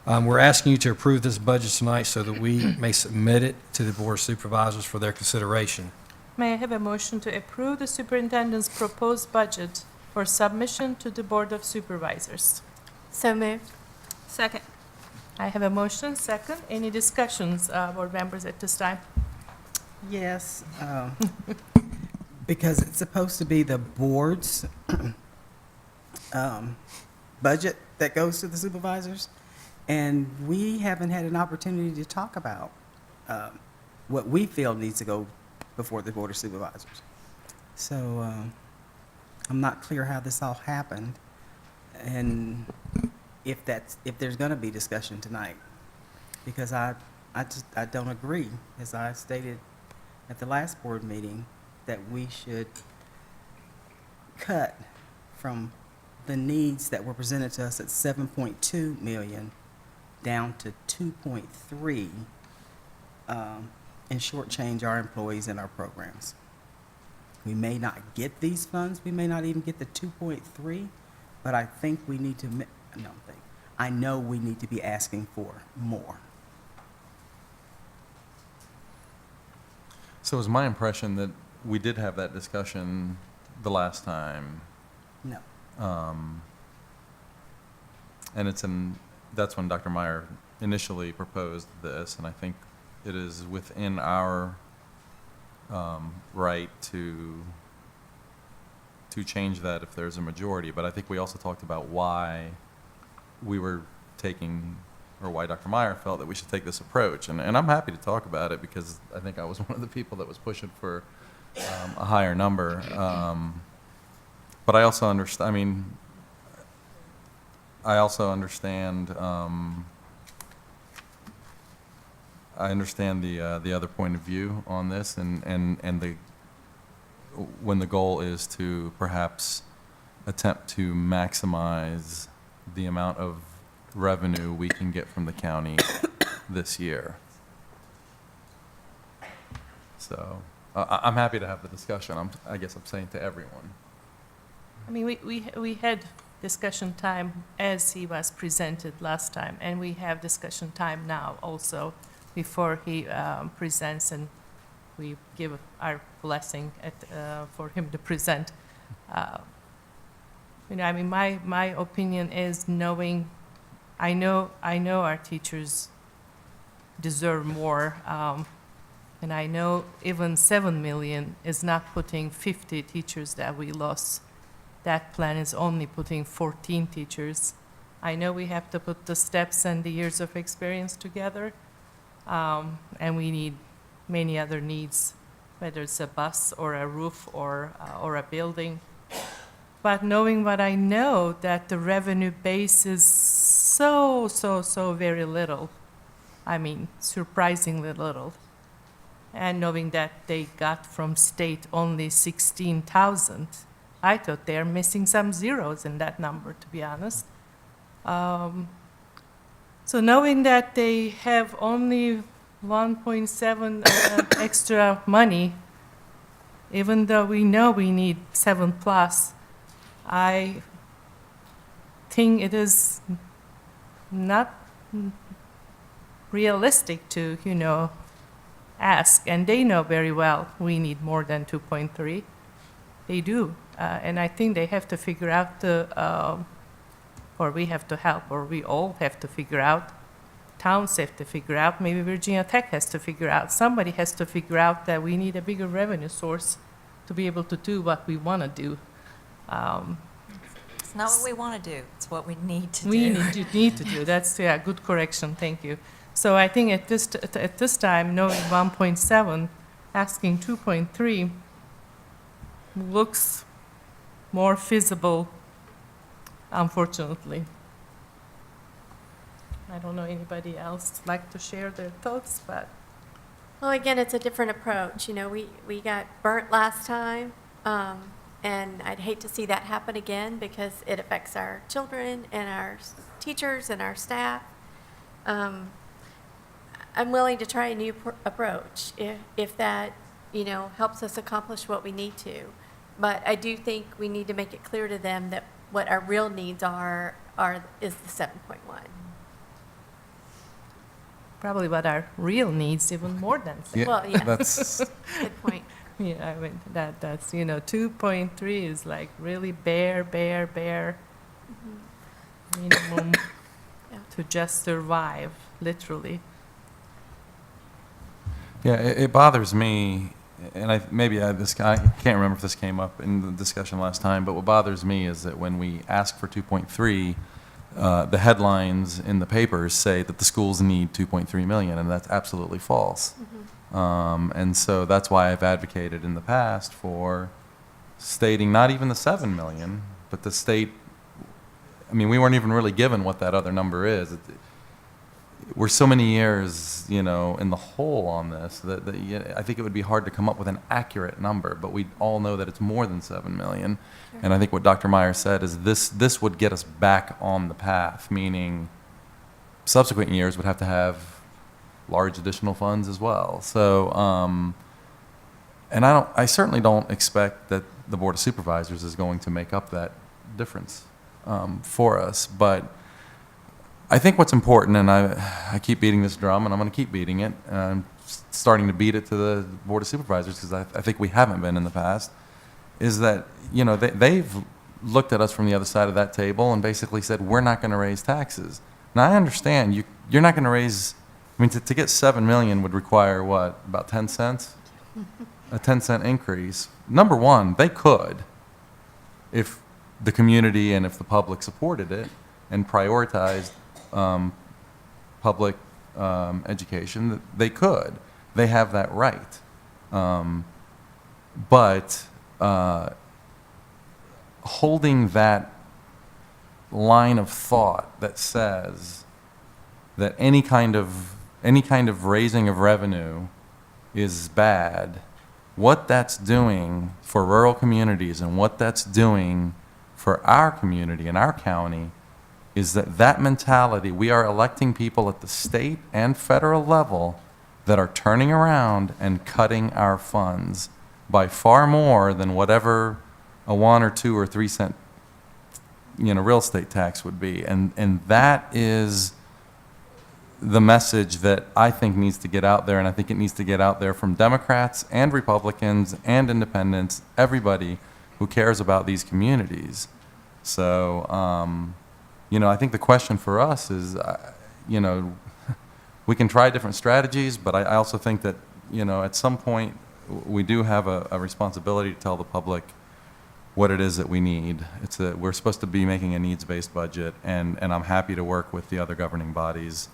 We're asking you to approve this budget tonight so that we may submit it to the Board of Supervisors for their consideration. May I have a motion to approve the superintendent's proposed budget for submission to the Board of Supervisors? So moved. Second. I have a motion, second. Any discussions, board members, at this time? Yes, because it's supposed to be the board's budget that goes to the supervisors, and we haven't had an opportunity to talk about what we feel needs to go before the board of supervisors. So I'm not clear how this all happened, and if there's going to be discussion tonight, because I don't agree, as I stated at the last board meeting, that we should cut from the needs that were presented to us at 7.2 million down to 2.3 and shortchange our employees and our programs. We may not get these funds, we may not even get the 2.3, but I think we need to, I know we need to be asking for more. So it was my impression that we did have that discussion the last time. No. And that's when Dr. Meyer initially proposed this, and I think it is within our right to change that if there's a majority. But I think we also talked about why we were taking, or why Dr. Meyer felt that we should take this approach. And I'm happy to talk about it because I think I was one of the people that was pushing for a higher number. But I also understand, I understand the other point of view on this, and when the goal is to perhaps attempt to maximize the amount of revenue we can get from the county this year. So I'm happy to have the discussion. I guess I'm saying to everyone. I mean, we had discussion time as he was presented last time, and we have discussion time now also before he presents, and we give our blessing for him to present. I mean, my opinion is knowing, I know our teachers deserve more, and I know even 7 million is not putting 50 teachers that we lost. That plan is only putting 14 teachers. I know we have to put the steps and the years of experience together, and we need many other needs, whether it's a bus or a roof or a building. But knowing what I know, that the revenue base is so very little. I mean, surprisingly little. And knowing that they got from state only 16,000, I thought they're missing some zeros in that number, to be honest. So knowing that they have only 1.7 extra money, even though we know we need 7+, I think it is not realistic to, ask. And they know very well we need more than 2.3. They do. And I think they have to figure out or we have to help, or we all have to figure out. Towns have to figure out, maybe Virginia Tech has to figure out, somebody has to figure out that we need a bigger revenue source to be able to do what we want to do. It's not what we want to do, it's what we need to do. We need to do, that's, good correction, thank you. So I think at this time, knowing 1.7, asking 2.3 looks more feasible, unfortunately. I don't know anybody else like to share their thoughts, but. Well, again, it's a different approach. We got burnt last time, and I'd hate to see that happen again because it affects our children and our teachers and our staff. I'm willing to try a new approach if that, helps us accomplish what we need to. But I do think we need to make it clear to them that what our real needs is the 7.1. Probably what our real needs, even more than 7. Yeah, Well, yeah. that's Good point. Yeah, I mean, that's 2.3 is like really bare minimum Yeah. to just survive, literally. Yeah, it bothers me and I can't remember if this came up in the discussion last time, but what bothers me is that when we ask for 2.3, the headlines in the papers say that the schools need 2.3 million, and that's absolutely false. And so that's why I've advocated in the past for stating not even the 7 million, but the state, I mean, we weren't even really given what that other number is. We're so many years, in the hole on this that I think it would be hard to come up with an accurate number, but we all know that it's more than 7 million. Sure. And I think what Dr. Meyer said is this would get us back on the path, meaning subsequent years would have to have large additional funds as well. So, and I certainly don't expect that the Board of Supervisors is going to make up that difference for us, but I think what's important, and I keep beating this drum, and I'm going to keep beating it, and I'm starting to beat it to the Board of Supervisors because I think we haven't been in the past, is that, they've looked at us from the other side of that table and basically said, we're not going to raise taxes. Now, I understand you're not going to raise, to get 7 million would require what, about 10 cents? A 10-cent increase. Number one, they could, if the community and if the public supported it and prioritized public education, they could. They have that right. But holding that line of thought that says that any kind of raising of revenue is bad, what that's doing for rural communities and what that's doing for our community and our county is that mentality, we are electing people at the state and federal level that are turning around and cutting our funds by far more than whatever a 1 or 2 or 3 cent, real estate tax would be. And that is the message that I think needs to get out there, and I think it needs to get out there from Democrats and Republicans and independents, everybody who cares about these communities. So, I think the question for us is, we can try different strategies, but I also think that, at some point we do have a responsibility to tell the public what it is that we need. We're supposed to be making a needs-based budget, and I'm happy to work with the other governing bodies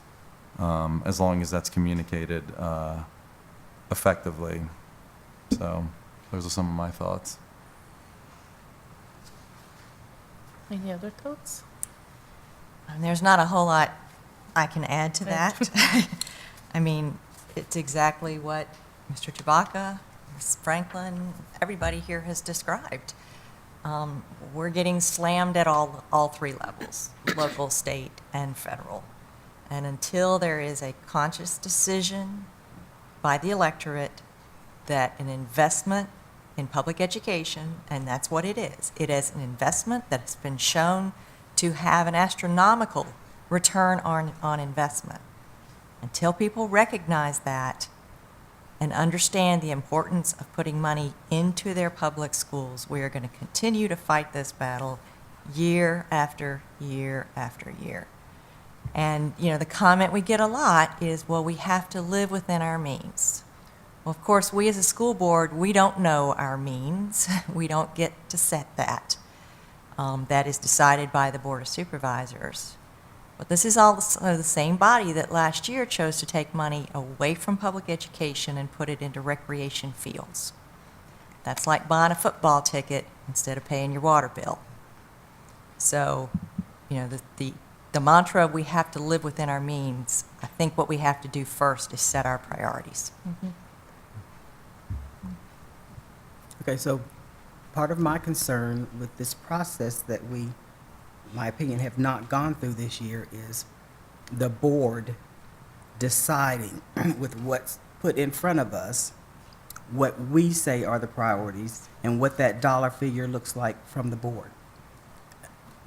as long as that's communicated effectively. So those are some of my thoughts. Any other thoughts? And there's not a whole lot I can add to that. I mean, it's exactly what Mr. Chewbacca, Ms. Franklin, everybody here has described. We're getting slammed at all three levels, local, state, and federal. And until there is a conscious decision by the electorate that an investment in public education, and that's what it is an investment that's been shown to have an astronomical return on investment. Until people recognize that and understand the importance of putting money into their public schools, we are going to continue to fight this battle year after year after year. And, the comment we get a lot is, well, we have to live within our means. Well, of course, we as a school board, we don't know our means. We don't get to set that. That is decided by the Board of Supervisors. But this is also the same body that last year chose to take money away from public education and put it into recreation fields. That's like buying a football ticket instead of paying your water bill. So, the mantra, we have to live within our means, I think what we have to do first is set our priorities. Mm-hmm. Okay, so part of my concern with this process that we, in my opinion, have not gone through this year is the board deciding with what's put in front of us, what we say are the priorities, and what that dollar figure looks like from the board.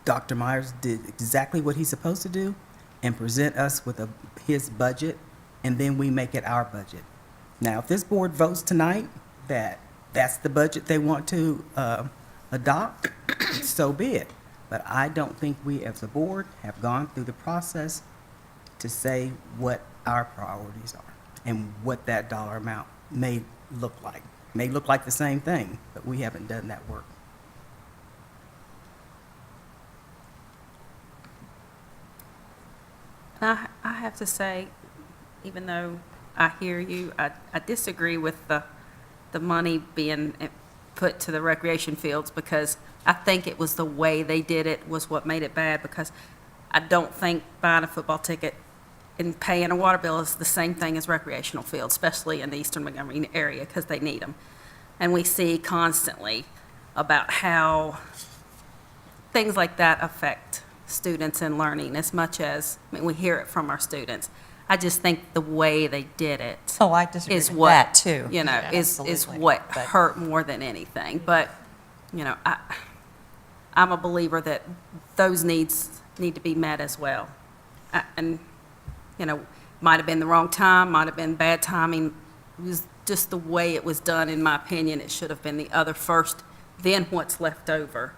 Dr. Myers did exactly what he's supposed to do and present us with his budget, and then we make it our budget. Now, if this board votes tonight that that's the budget they want to adopt, so be it. But I don't think we as a board have gone through the process to say what our priorities are and what that dollar amount may look like. may look like the same thing, but we haven't done that work. I have to say, even though I hear you, I disagree with the money being put to the recreation fields, because I think it was the way they did it was what made it bad, because I don't think buying a football ticket and paying a water bill is the same thing as recreational fields, especially in the eastern Montgomery area, because they need them. And we see constantly about how things like that affect students and learning as much as, I mean, we hear it from our students. I just think the way they did it Oh, I disagree is with what, that, too. you know, Yeah, is absolutely. what But- hurt more than anything. But, you know, I'm a believer that those needs need to be met as well. And, you know, might have been the wrong time, might have been bad timing. It was just the way it was done, in my opinion. It should have been the other first, then what's left over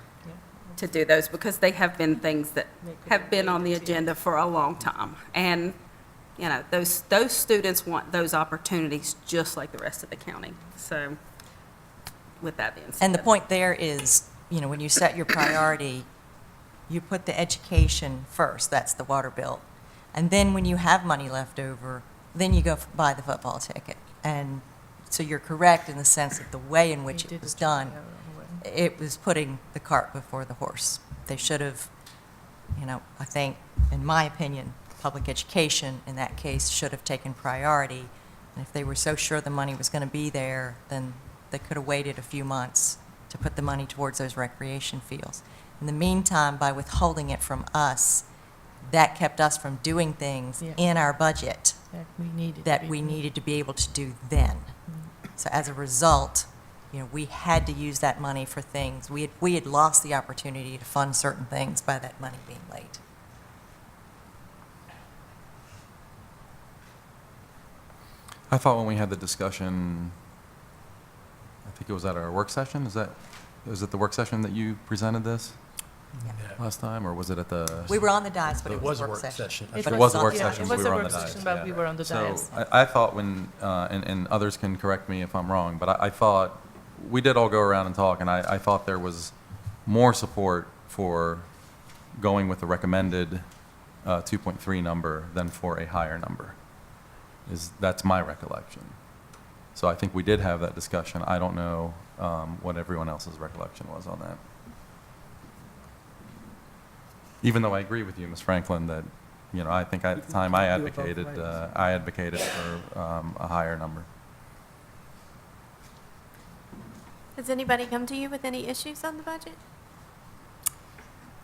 to do those, because they have been things that have been on the agenda for a long time. And, you know, those students want those opportunities just like the rest of the county. So with that being said. And the point there is, you know, when you set your priority, you put the education first, that's the water bill. And then when you have money left over, then you go buy the football ticket. And so you're correct in the sense that the way in which it was done, it was putting the cart before the horse. They should have, you know, I think, in my opinion, public education in that case should have taken priority. And if they were so sure the money was going to be there, then they could have waited a few months to put the money towards those recreation fields. In the meantime, by withholding it from us, that kept us from doing things in our budget that we needed to be able to do then. So as a result, you know, we had to use that money for things. We had lost the opportunity to fund certain things by that money being late. I thought when we had the discussion, I think it was at our work session, was it the work session that you presented this last time, or was it at the? We were on the dais, but it was a work session. It was a work session, It but was we a were on work the dais. session, but we were on the dais. So I thought when, and others can correct me if I'm wrong, but I thought, we did all go around and talk, and I thought there was more support for going with the recommended 2.3 number than for a higher number. That's my recollection. So I think we did have that discussion. I don't know what everyone else's recollection was on that. Even though I agree with you, Ms. Franklin, that, you know, I think at the time I advocated for a higher number. Has anybody come to you with any issues on the budget?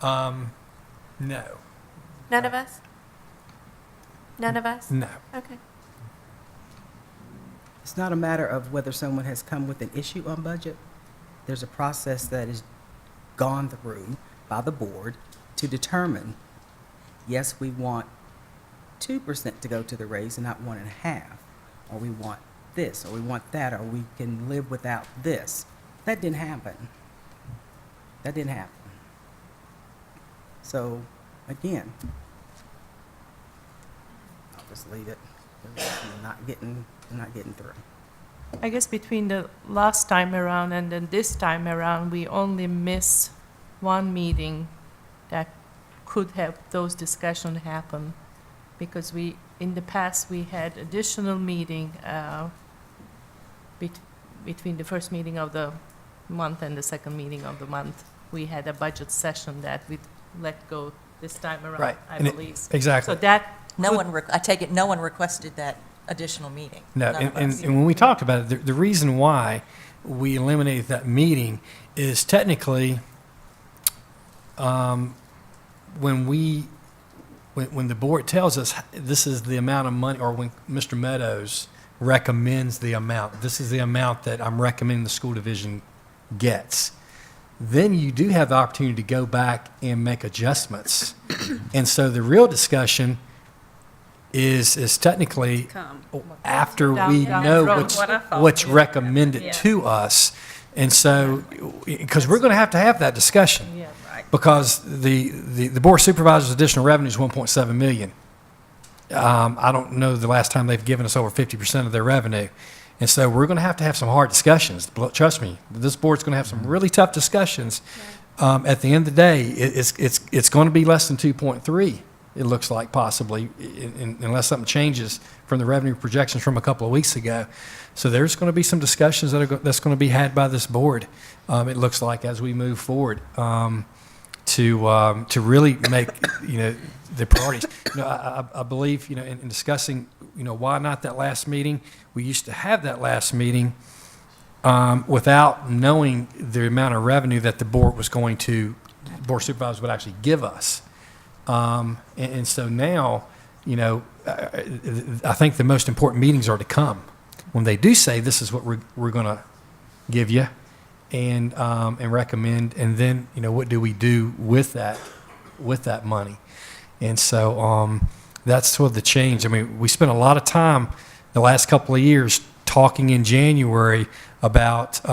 No. None of us? None of us? No. Okay. It's not a matter of whether someone has come with an issue on budget. There's a process that is gone through by the board to determine, yes, we want 2% to go to the raise and not 1.5%, or we want this, or we want that, or we can live without this. That didn't happen. That didn't happen. So, again, I'll just leave it. We're not getting through. I guess between the last time around and then this time around, we only missed one meeting that could have those discussions happen, because in the past, we had additional meeting between the first meeting of the month and the second meeting of the month. We had a budget session that we let go this time around, Right. I And it- believe. exactly. So that I take it no one requested that additional meeting. No, None of and us. when we talked about it, the reason why we eliminated that meeting is technically, when the board tells us this is the amount of money, or when Mr. Meadows recommends the amount, this is the amount that I'm recommending the school division gets, then you do have the opportunity to go back and make adjustments. And so the real discussion is technically after we know what's recommended to us. And so, because we're going to have that discussion. Yeah, right. Because the Board of Supervisors' additional revenue is $1.7 million. I don't know the last time they've given us over 50% of their revenue. And so we're going to have some hard discussions. Trust me, this board's going to have some really tough discussions. At the end of the day, it's going to be less than 2.3. It looks like possibly, unless something changes from the revenue projections from a couple of weeks ago. So there's going to be some discussions that's going to be had by this board. It looks like as we move forward to really make the priorities. I believe in discussing why not that last meeting. We used to have that last meeting without knowing the amount of revenue that the board was going to, board supervisors would actually give us. And so now, I think the most important meetings are to come when they do say this is what we're going to give you and recommend, and then what do we do with that money? And so that's sort of the change. I mean, we spent a lot of time the last couple of years talking in January about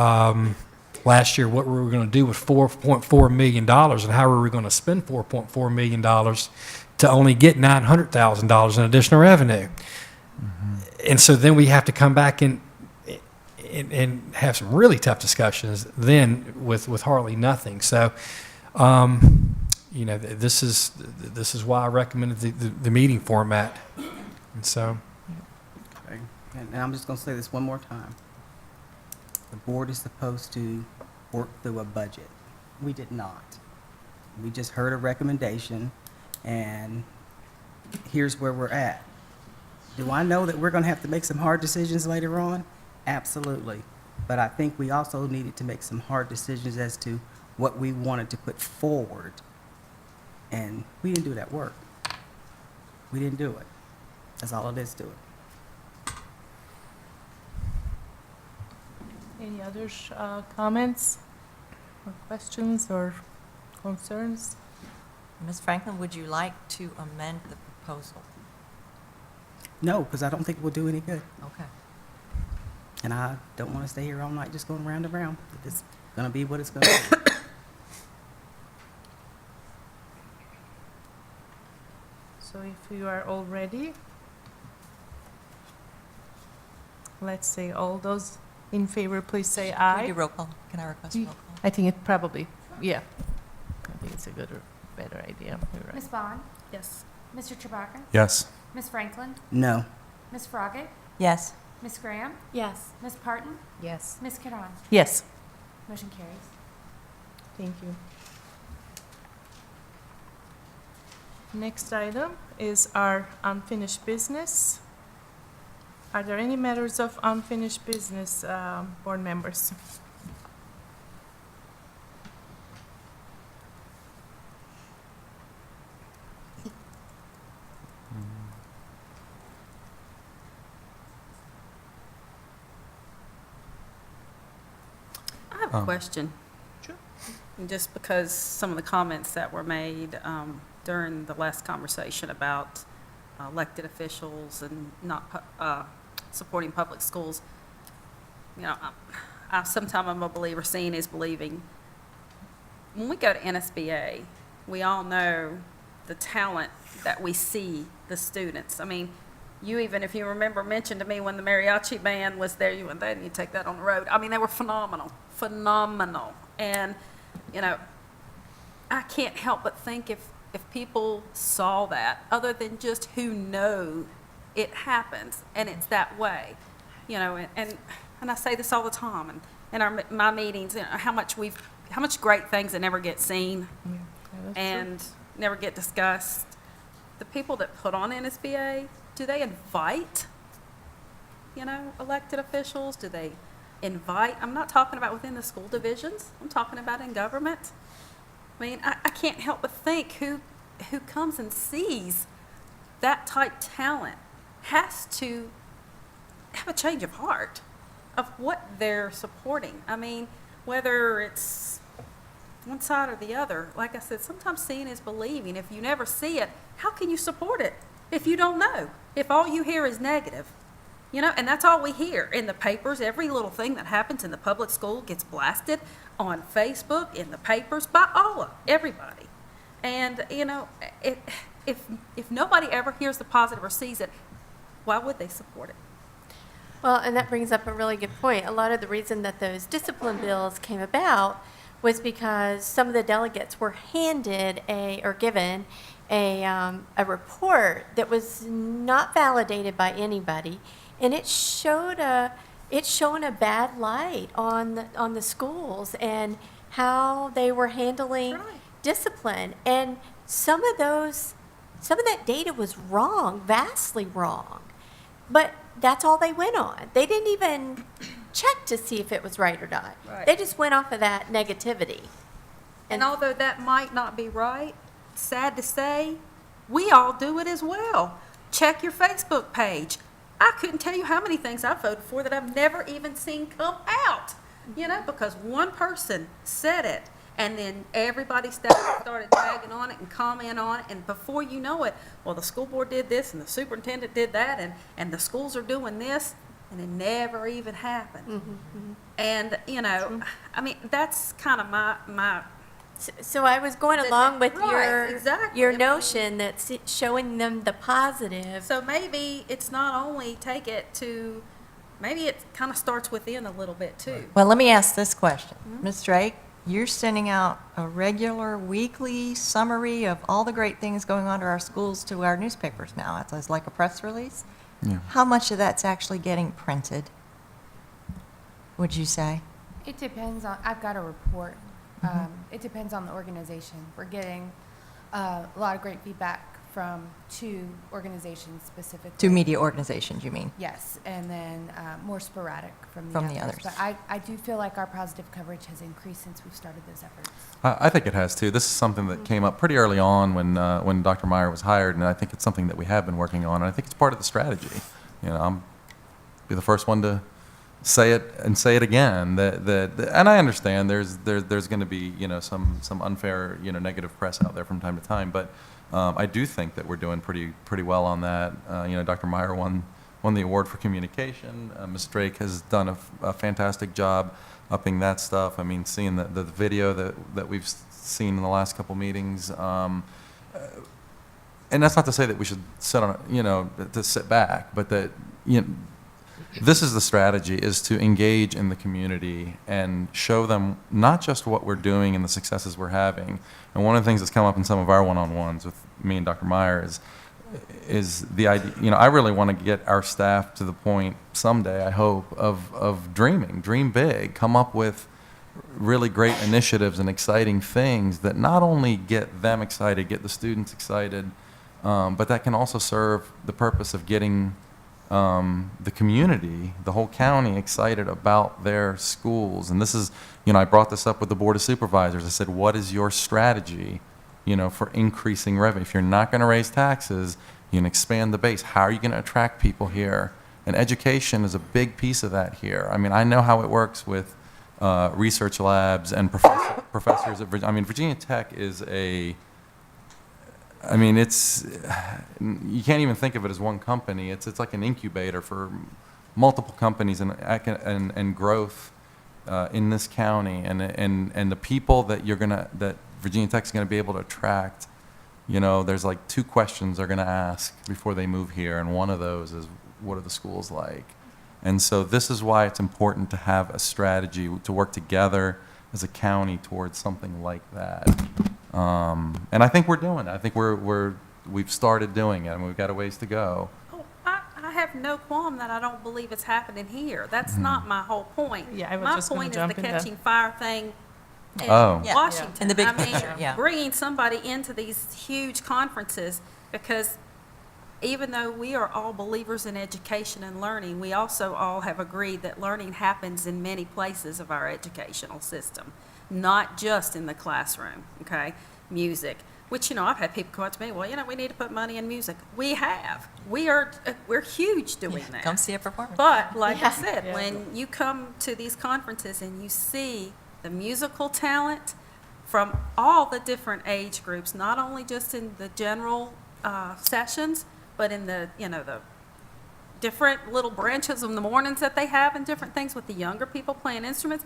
last year what we were going to do with $4.4 million and how we were going to spend $4.4 million to only get $900,000 in additional revenue. Mm-hmm. And so then we have to come back and have some really tough discussions then with hardly nothing. So, this is why I recommended the meeting format. And so. Okay. And I'm just going to say this one more time. The board is supposed to work through a budget. We did not. We just heard a recommendation, and here's where we're at. Do I know that we're going to have to make some hard decisions later on? Absolutely. But I think we also needed to make some hard decisions as to what we wanted to put forward. And we didn't do that work. We didn't do it. That's all it is to it. Any other comments or questions or concerns? Ms. Franklin, would you like to amend the proposal? No, because I don't think it will do any good. Okay. And I don't want to stay here all night just going round and round. It's going to be what it's going to be. So if you are all ready, let's say all those in favor, please say aye. Can we do roll call? Can I request a roll call? I think it probably, yeah. I think it's a better idea. You're right. Ms. Bond? Yes. Mr. Chewbacca? Yes. Ms. Franklin? No. Ms. Froggatt? Yes. Ms. Graham? Yes. Ms. Parton? Yes. Ms. Karan? Yes. Motion carries. Thank you. Next item is our unfinished business. Are there any matters of unfinished business, board members? I have a question. Sure. Just because some of the comments that were made during the last conversation about elected officials and not supporting public schools, sometimes I'm a believer, seeing is believing. When we go to NSBA, we all know the talent that we see the students. I mean, you even, if you remember, mentioned to me when the mariachi band was there, you went there and you take that on the road. I mean, they were phenomenal. And, I can't help but think if people saw that, other than just who know it happens and it's that way, and I say this all the time, and in my meetings, how much great things that never get seen and never get discussed. The people that put on NSBA, do they invite, elected officials? Do they invite? I'm not talking about within the school divisions. I'm talking about in government. I mean, I can't help but think who comes and sees that type talent has to have a change of heart of what they're supporting. I mean, whether it's one side or the other. Like I said, sometimes seeing is believing. If you never see it, how can you support it if you don't know? If all you hear is negative, and that's all we hear in the papers. Every little thing that happens in the public school gets blasted on Facebook, in the papers, by everybody. And, if nobody ever hears the positive or sees it, why would they support it? Well, and that brings up a really good point. A lot of the reason that those discipline bills came about was because some of the delegates were handed or given a report that was not validated by anybody, and it showed a bad light on the schools and how they were handling discipline. And some of that data was wrong, vastly wrong. But that's all they went on. They didn't even check to see if it was right or not. Right. They just went off of that negativity. And although that might not be right, sad to say, we all do it as well. Check your Facebook page. I couldn't tell you how many things I voted for that I've never even seen come out, because one person said it, and then everybody started tagging on it and commenting on it, and before you know it, well, the school board did this, and the superintendent did that, and the schools are doing this, and it never even happened. And, I mean, that's kind of my So I was going along with Right, exactly. your notion that's showing them the positive. So maybe it's not only take it to, maybe it kind of starts within a little bit too. Well, let me ask this question. Ms. Drake, you're sending out a regular weekly summary of all the great things going on to our schools to our newspapers now. It's like a press release. Yeah. How much of that's actually getting printed, would you say? It depends on, I've got a report. It depends on the organization. We're getting a lot of great feedback from 2 organizations specifically. 2 media organizations, you mean? Yes, and then more sporadic from the others. But I do feel like our positive coverage has increased since we've started those efforts. I think it has too. This is something that came up pretty early on when Dr. Meyer was hired, and I think it's something that we have been working on, and I think it's part of the strategy. I'm be the first one to say it and say it again. And I understand there's going to be some unfair negative press out there from time to time, but I do think that we're doing pretty well on that. Dr. Meyer won the award for communication. Ms. Drake has done a fantastic job upping that stuff. I mean, seeing the video that we've seen in the last couple meetings. And that's not to say that we should sit on to sit back, but that this is the strategy, is to engage in the community and show them not just what we're doing and the successes we're having. And one of the things that's come up in some of our one-on-ones with me and Dr. Meyer is the idea, I really want to get our staff to the point someday, I hope, of dream big, come up with really great initiatives and exciting things that not only get them excited, get the students excited, but that can also serve the purpose of getting the community, the whole county, excited about their schools. And this is, I brought this up with the Board of Supervisors. I said, what is your strategy, for increasing revenue? If you're not going to raise taxes, you can expand the base. How are you going to attract people here? And education is a big piece of that here. I mean, I know how it works with research labs and professors at Virginia Tech is it's, you can't even think of it as one company. It's like an incubator for multiple companies and growth in this county. And the people that that Virginia Tech's going to be able to attract, there's like 2 questions they're going to ask before they move here. And one of those is, what are the schools like? And so this is why it's important to have a strategy to work together as a county towards something like that. And I think we're doing it. I think we've started doing it, and we've got a ways to go. Oh, I have no qualm that I don't believe it's happening here. That's not my whole point. Yeah, I was my just gonna point is jump the in catching fire thing in Yeah, Washington. in the big I mean, picture, yeah. bringing somebody into these huge conferences, because even though we are all believers in education and learning, we also all have agreed that learning happens in many places of our educational system, not just in the classroom, okay? Music, which, I've had people come up to me, well, we need to put money in music. We have. We're huge doing that. Come see a performance. But like I said, when you come to these conferences and you see the musical talent from all the different age groups, not only just in the general sessions, but in the, the different little branches in the mornings that they have and different things with the younger people playing instruments,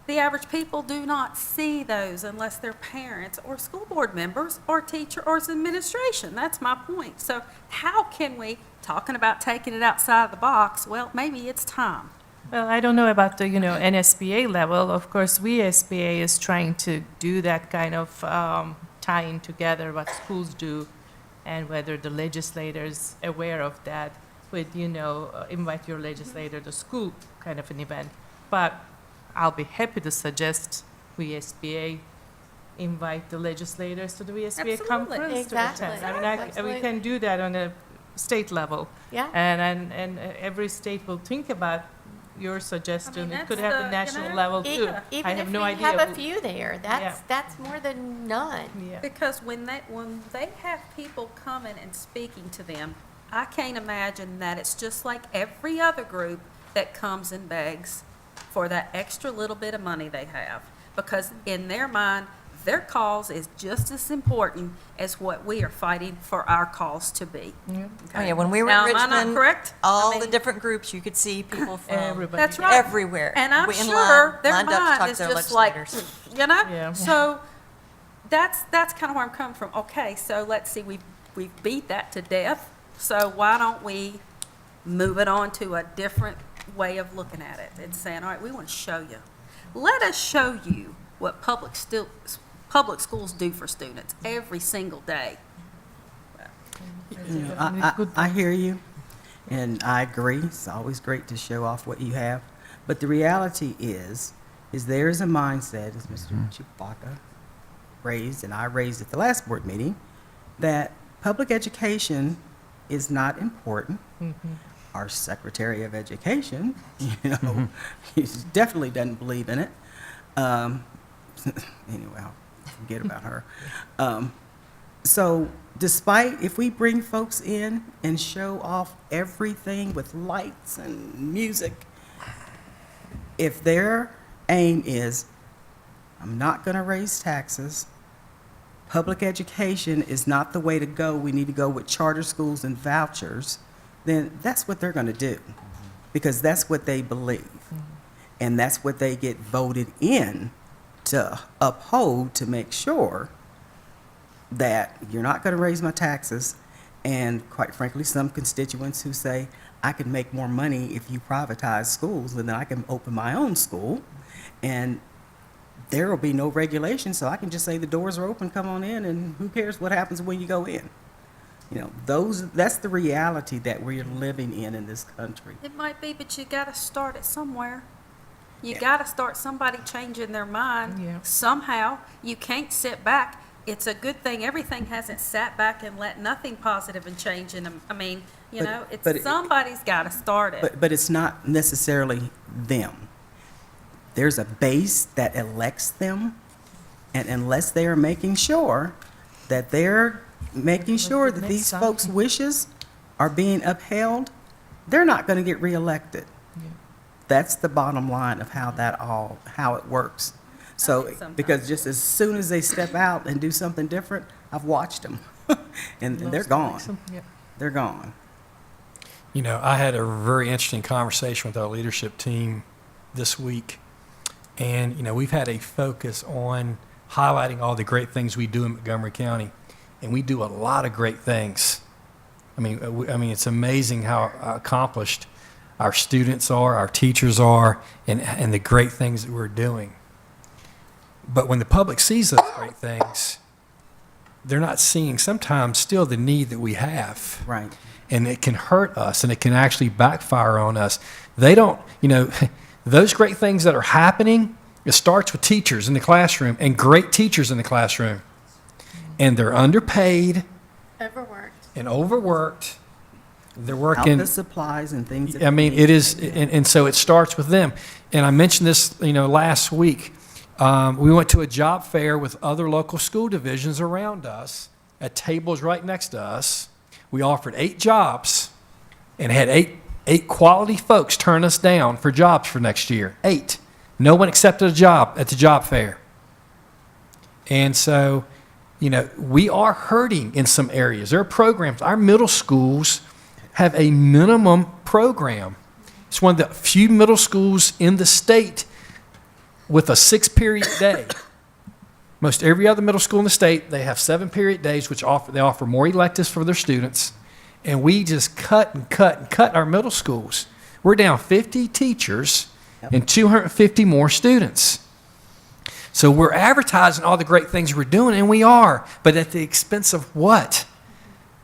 the average people do not see those unless they're parents or school board members or teacher or administration. That's my point. So how can we, talking about taking it outside the box, well, maybe it's time. Well, I don't know about the, NSBA level. Of course, SBA is trying to do that kind of tying together what schools do and whether the legislators aware of that with, invite your legislator to school kind of an event. But I'll be happy to suggest SBA invite the legislators to the SBA Absolutely. conference Exactly. to attend. I mean, we can do that on a state level. Yeah. And every state will think about your suggestion. It could that's have a national level too. I have no idea. Even if we have a few there, that's more than none. Yeah. Because when they have people coming and speaking to them, I can't imagine that it's just like every other group that comes and begs for that extra little bit of money they have. Because in their mind, their cause is just as important as what we are fighting for our cause to be. Yeah. Oh, yeah, when we were Now, in am I not Richmond, correct? all I mean, the different groups, you could see people from Everybody. That's right. everywhere. And I'm in sure line, their lined up to mind talk is to their just like, legislators. Yeah. So that's kind of where I'm coming from. Okay, so let's see, we've beat that to death. So why don't we move it on to a different way of looking at it and saying, all right, we want to show you. Let us show you what public schools do for students every single day. I hear you, and I agree. It's always great to show off what you have. But the reality is there is a mindset, as Mr. Chewbacca raised, and I raised at the last board meeting, that public education is not important. Our Secretary of Education, he definitely doesn't believe in it. Anyway, I'll forget about her. So despite, if we bring folks in and show off everything with lights and music, if their aim is, I'm not going to raise taxes, public education is not the way to go, we need to go with charter schools and vouchers, then that's what they're going to do, because that's what they believe. And that's what they get voted in to uphold, to make sure that you're not going to raise my taxes. And quite frankly, some constituents who say, I can make more money if you privatize schools, and then I can open my own school, and there will be no regulation, so I can just say the doors are open, come on in, and who cares what happens when you go in. That's the reality that we're living in this country. It might be, but you got to start it somewhere. You got to start somebody changing their mind somehow. You can't sit back. It's a good thing everything hasn't sat back and let nothing positive and change in them. I mean, somebody's got to start it. But it's not necessarily them. There's a base that elects them, and unless they are making sure that these folks' wishes are being upheld, they're not going to get reelected. That's the bottom line of how it works. So, because just as soon as they step out and do something different, I've watched them, and they're gone. They're gone. I had a very interesting conversation with our leadership team this week, and, we've had a focus on highlighting all the great things we do in Montgomery County, and we do a lot of great things. I mean, it's amazing how accomplished our students are, our teachers are, and the great things that we're doing. But when the public sees those great things, they're not seeing sometimes still the need that we have. Right. And it can hurt us, and it can actually backfire on us. They don't, those great things that are happening, it starts with teachers in the classroom, and great teachers in the classroom. And they're underpaid. Overworked. They're working. Office supplies and things. I mean, it is, and so it starts with them. And I mentioned this, last week. We went to a job fair with other local school divisions around us at tables right next to us. We offered 8 jobs and had eight quality folks turn us down for jobs for next year. 8. No one accepted a job at the job fair. And so, we are hurting in some areas. There are programs. Our middle schools have a minimum program. It's one of the few middle schools in the state with a 6-period day. Most every other middle school in the state, they have 7-period days, which they offer more electives for their students. And we just cut and cut and cut our middle schools. We're down 50 teachers and 250 more students. So we're advertising all the great things we're doing, and we are, but at the expense of what?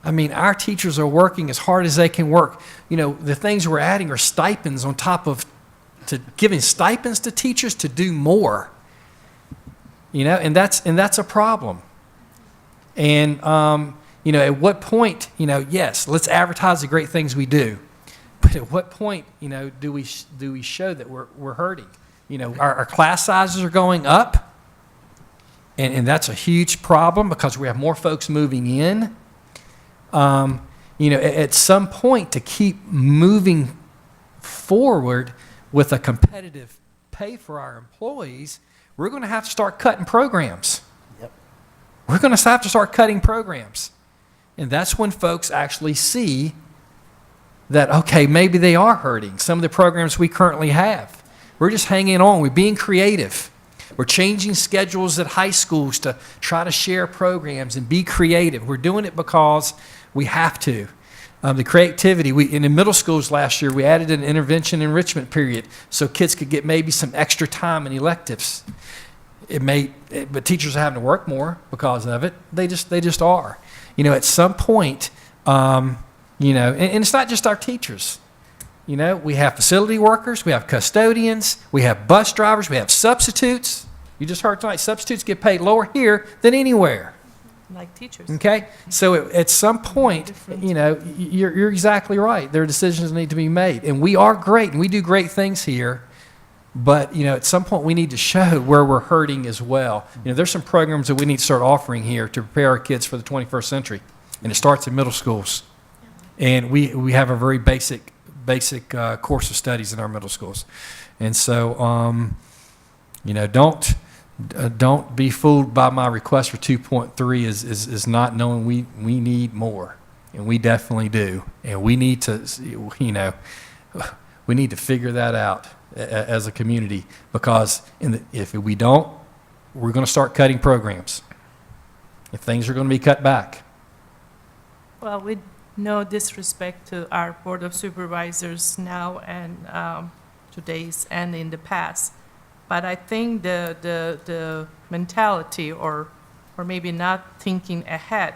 I mean, our teachers are working as hard as they can work. You know, the things we're adding are stipends on top of giving stipends to teachers to do more. You know, and that's a problem. And you know, at what point, you know, yes, let's advertise the great things we do, but at what point, you know, do we show that we're hurting? You know, our class sizes are going up, and that's a huge problem because we have more folks moving in. You know, at some point, to keep moving forward with a competitive pay for our employees, we're going to have to start cutting programs. Yep. We're going to have to start cutting programs. And that's when folks actually see that, okay, maybe they are hurting. Some of the programs we currently have, we're just hanging on. We're being creative. We're changing schedules at high schools to try to share programs and be creative. We're doing it because we have to. The creativity, in the middle schools last year, we added an intervention enrichment period so kids could get maybe some extra time in electives. But teachers are having to work more because of it. They just are. You know, at some point, you know, and it's not just our teachers. You know, we have facility workers, we have custodians, we have bus drivers, we have substitutes. You just heard tonight, substitutes get paid lower here than anywhere. Like teachers. Okay? So at some point, you know, you're exactly right. There are decisions that need to be made. And we are great, and we do great things here. But, you know, at some point we need to show where we're hurting as well. You know, there's some programs that we need to start offering here to prepare our kids for the 21st century. And it starts in middle schools. And we have a very basic course of studies in our middle schools. And so, you know, don't be fooled by my request for 2.3 is not knowing we need more. And we definitely do. And we need to, you know, we need to figure that out as a community, because if we don't, we're going to start cutting programs. If things are going to be cut back. Well, with no disrespect to our Board of Supervisors now and today's and in the past, but I think the mentality or maybe not thinking ahead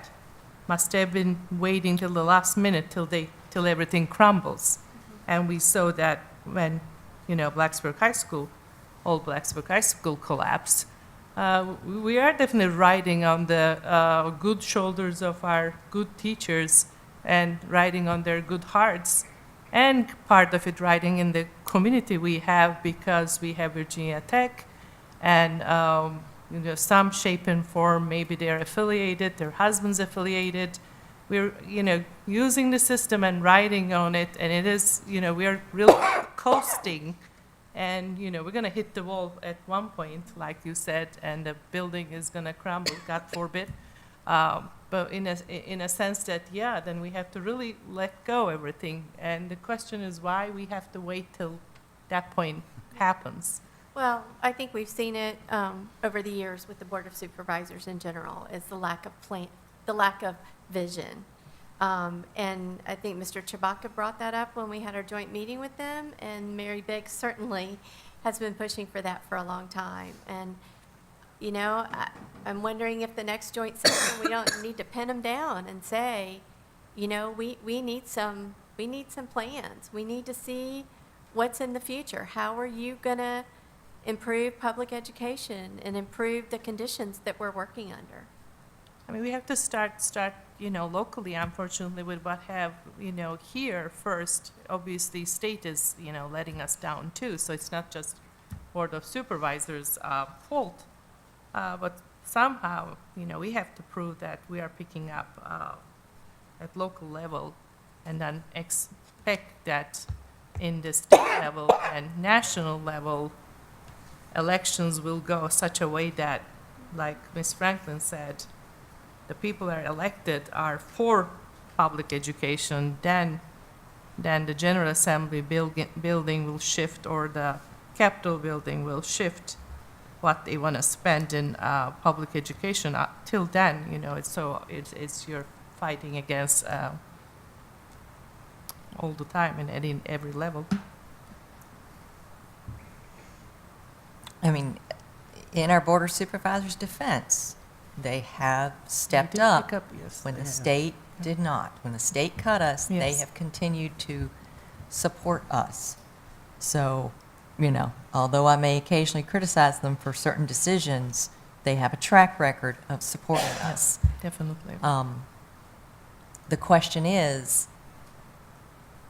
must have been waiting till the last minute till everything crumbles. And we saw that when, you know, Blacksburg High School, old Blacksburg High School collapsed. We are definitely riding on the good shoulders of our good teachers and riding on their good hearts, and part of it riding in the community we have, because we have Virginia Tech, and you know, some shape and form, maybe they're affiliated, their husband's affiliated. We're, you know, using the system and riding on it, and it is, you know, we're really coasting, and, you know, we're going to hit the wall at one point, like you said, and the building is going to crumble, God forbid. But in a sense that, yeah, then we have to really let go everything. And the question is why we have to wait till that point happens. Well, I think we've seen it over the years with the Board of Supervisors in general, is the lack of plan, the lack of vision. And I think Mr. Chewbacca brought that up when we had our joint meeting with them, and Mary Biggs certainly has been pushing for that for a long time. And, you know, I'm wondering if the next joint session, we don't need to pin them down and say, you know, we need some plans. We need to see what's in the future. How are you going to improve public education and improve the conditions that we're working under? I mean, we have to start, you know, locally, unfortunately, with what have, you know, here first. Obviously, state is, you know, letting us down too, so it's not just Board of Supervisors' fault. But somehow, you know, we have to prove that we are picking up at local level, and then expect that in the state level and national level, elections will go such a way that, like Ms. Franklin said, the people that are elected are for public education, then the General Assembly building will shift, or the Capitol building will shift what they want to spend in public education. Till then, it's you're fighting against all the time and at every level. I mean, in our Board of Supervisors' defense, they have stepped did up pick up, yes, when they the have. state did not. When the state cut us, they Yes. have continued to support us. So, although I may occasionally criticize them for certain decisions, they have a track record of supporting us. Definitely. The question is,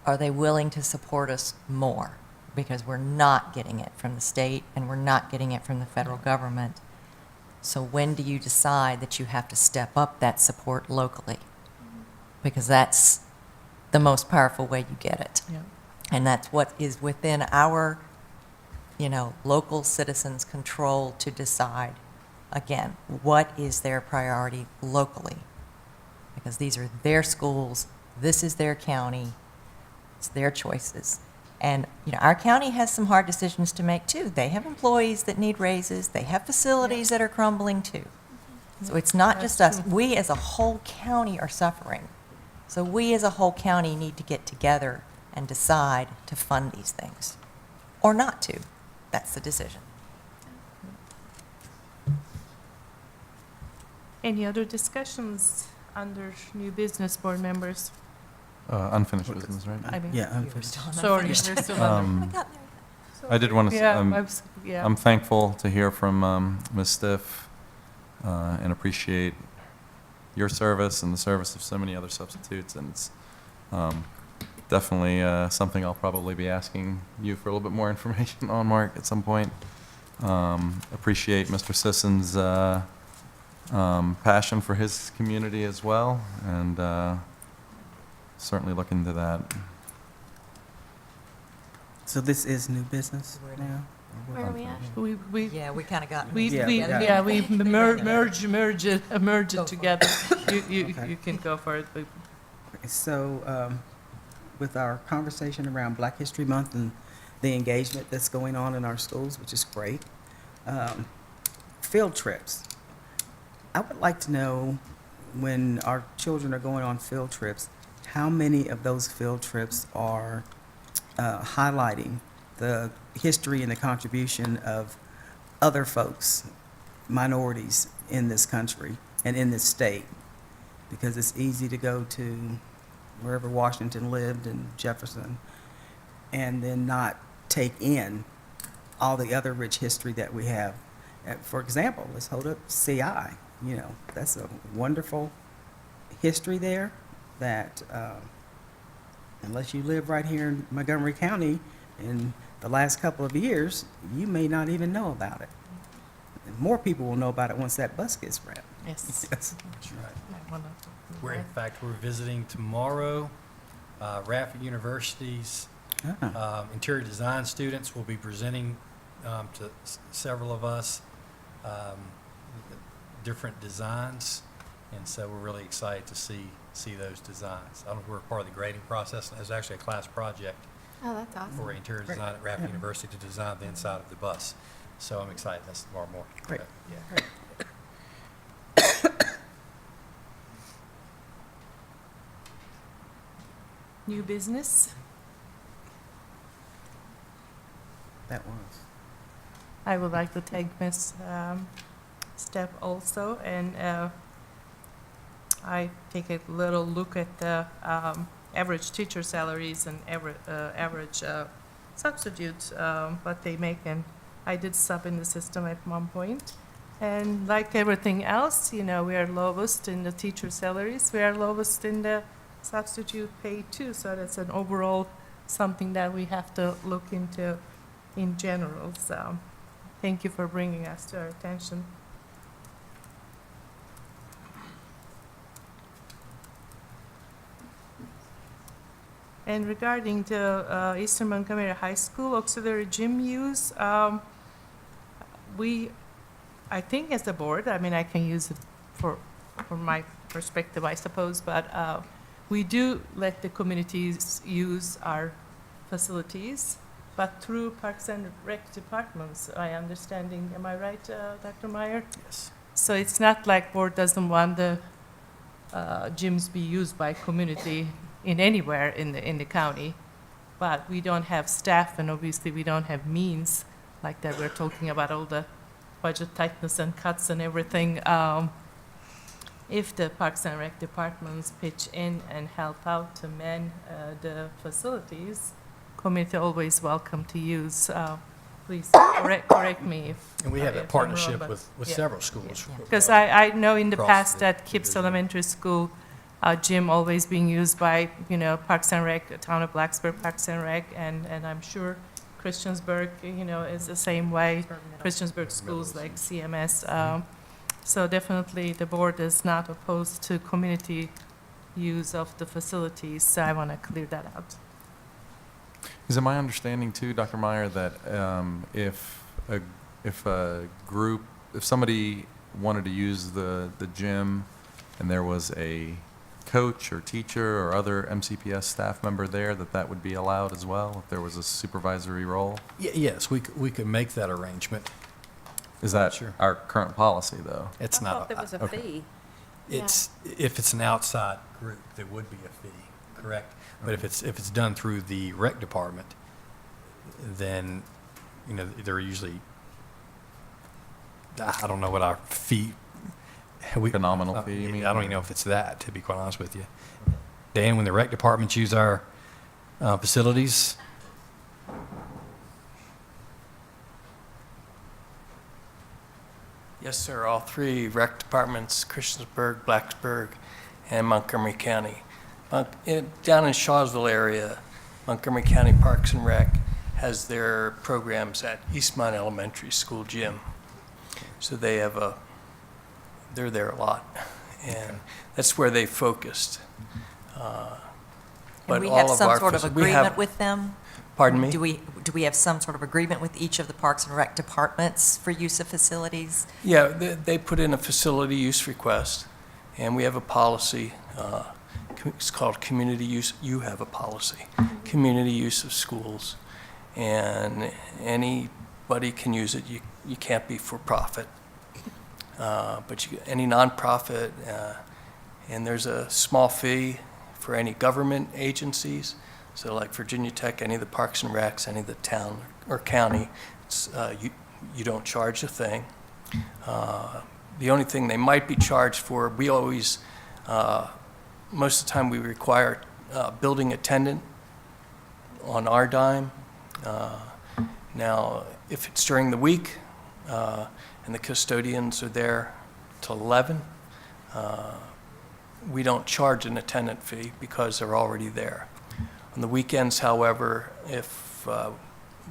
are they willing to support us more? Because we're not getting it from the state and we're not getting it from the federal government. So when do you decide that you have to step up that support locally? Because that's the most powerful way you get it. Yeah. And that's what is within our, local citizens' control to decide, again, what is their priority locally? Because these are their schools, this is their county, it's their choices. And, our county has some hard decisions to make too. They have employees that need raises, they have facilities that are crumbling too. So it's not That's just us. true. We as a whole county are suffering. So we as a whole county need to get together and decide to fund these things, or not to. That's the decision. Any other discussions under new business, board members? Unfinished business, right? I mean, Yeah, unfinished. Sorry, we're still under. I did want to, Yeah, I'm thankful to hear from Ms. Stiff and appreciate your service and the service of so many other substitutes. And it's definitely something I'll probably be asking you for a little bit more information on, Mark, at some point. Appreciate Mr. Sisson's passion for his community as well, and certainly look into that. So this is new business now? Where are we at? We kind of got. We merge it together. You can go for it. So, with our conversation around Black History Month and the engagement that's going on in our schools, which is great, field trips. I would like to know, when our children are going on field trips, how many of those field trips are highlighting the history and the contribution of other folks, minorities in this country and in this state. Because it's easy to go to wherever Washington lived and Jefferson and then not take in all the other rich history that we have. For example, let's hold up CI. That's a wonderful history there that unless you live right here in Montgomery County in the last couple of years, you may not even know about it. And more people will know about it once that bus gets wrapped. Yes. That's right. We're visiting tomorrow. Rafford University's interior design students will be presenting to several of us different designs, and so we're really excited to see those designs. I don't know if we're part of the grading process. There's actually a class project Oh, that's awesome. for interior design at Rafford University to design the inside of the bus. So I'm excited. That's tomorrow morning. Great. Yeah. New business. That was. I would like to thank Ms. Steph also, and I take a little look at the average teacher salaries and average substitutes, what they make, and I did sub in the system at one point. And like everything else, we are lowest in the teacher salaries, we are lowest in the substitute pay too, so that's an overall something that we have to look into in general, so thank you for bringing us to our attention. And regarding the Eastern Montgomery High School auxiliary gym use, I think as a board, I can use it from my perspective, I suppose, but we do let the communities use our facilities, but through Parks and Rec departments, I understanding. Am I right, Dr. Meyer? Yes. So it's not like board doesn't want the gyms be used by community in anywhere in the county, but we don't have staff, and obviously we don't have means like that. We're talking about all the budget tightness and cuts and everything. If the Parks and Rec departments pitch in and help out to man the facilities, community always welcome to use. Please correct me if. And we have that if I'm wrong, partnership but- with yeah. several schools. Because I know in the across past the that Kips division. Elementary School gym always being used by, Parks and Rec, Town of Blacksburg Parks and Rec, and I'm sure Christiansburg, is the same way. Christiansburg schools like CMS. So definitely the board is not opposed to community use of the facilities, so I want to clear that out. Is it my understanding too, Dr. Meyer, that if somebody wanted to use the gym and there was a coach or teacher or other MCPS staff member there, that would be allowed as well if there was a supervisory role? Yes, we could make that arrangement. Is that Sure. our current policy, though? It's I not. thought there was a okay. fee. If it's an outside group, there would be a fee, correct? But if it's done through the rec department, then, they're usually, I don't know what our fee. Phenomenal fee, you mean? I don't even know if it's that, to be quite honest with you. Dan, when the rec departments use our facilities, Yes, sir. All three rec departments, Christiansburg, Blacksburg, and Montgomery County. Down in Shawsville area, Montgomery County Parks and Rec has their programs at Eastmont Elementary School gym. So they're there a lot, and that's where they focused. And we have some sort of agreement with them? Pardon me? Do we have some sort of agreement with each of the Parks and Rec departments for use of facilities? Yeah, they put in a facility use request, and we have a policy. It's called community use. You have a policy, community use of schools, and anybody can use it. You can't be for profit, but any nonprofit, and there's a small fee for any government agencies. So like Virginia Tech, any of the Parks and Recs, any of the town or county, you don't charge a thing. The only thing they might be charged for, we always, most of the time we require building attendant on our dime. Now, if it's during the week and the custodians are there till 11, we don't charge an attendant fee because they're already there. On the weekends, however, if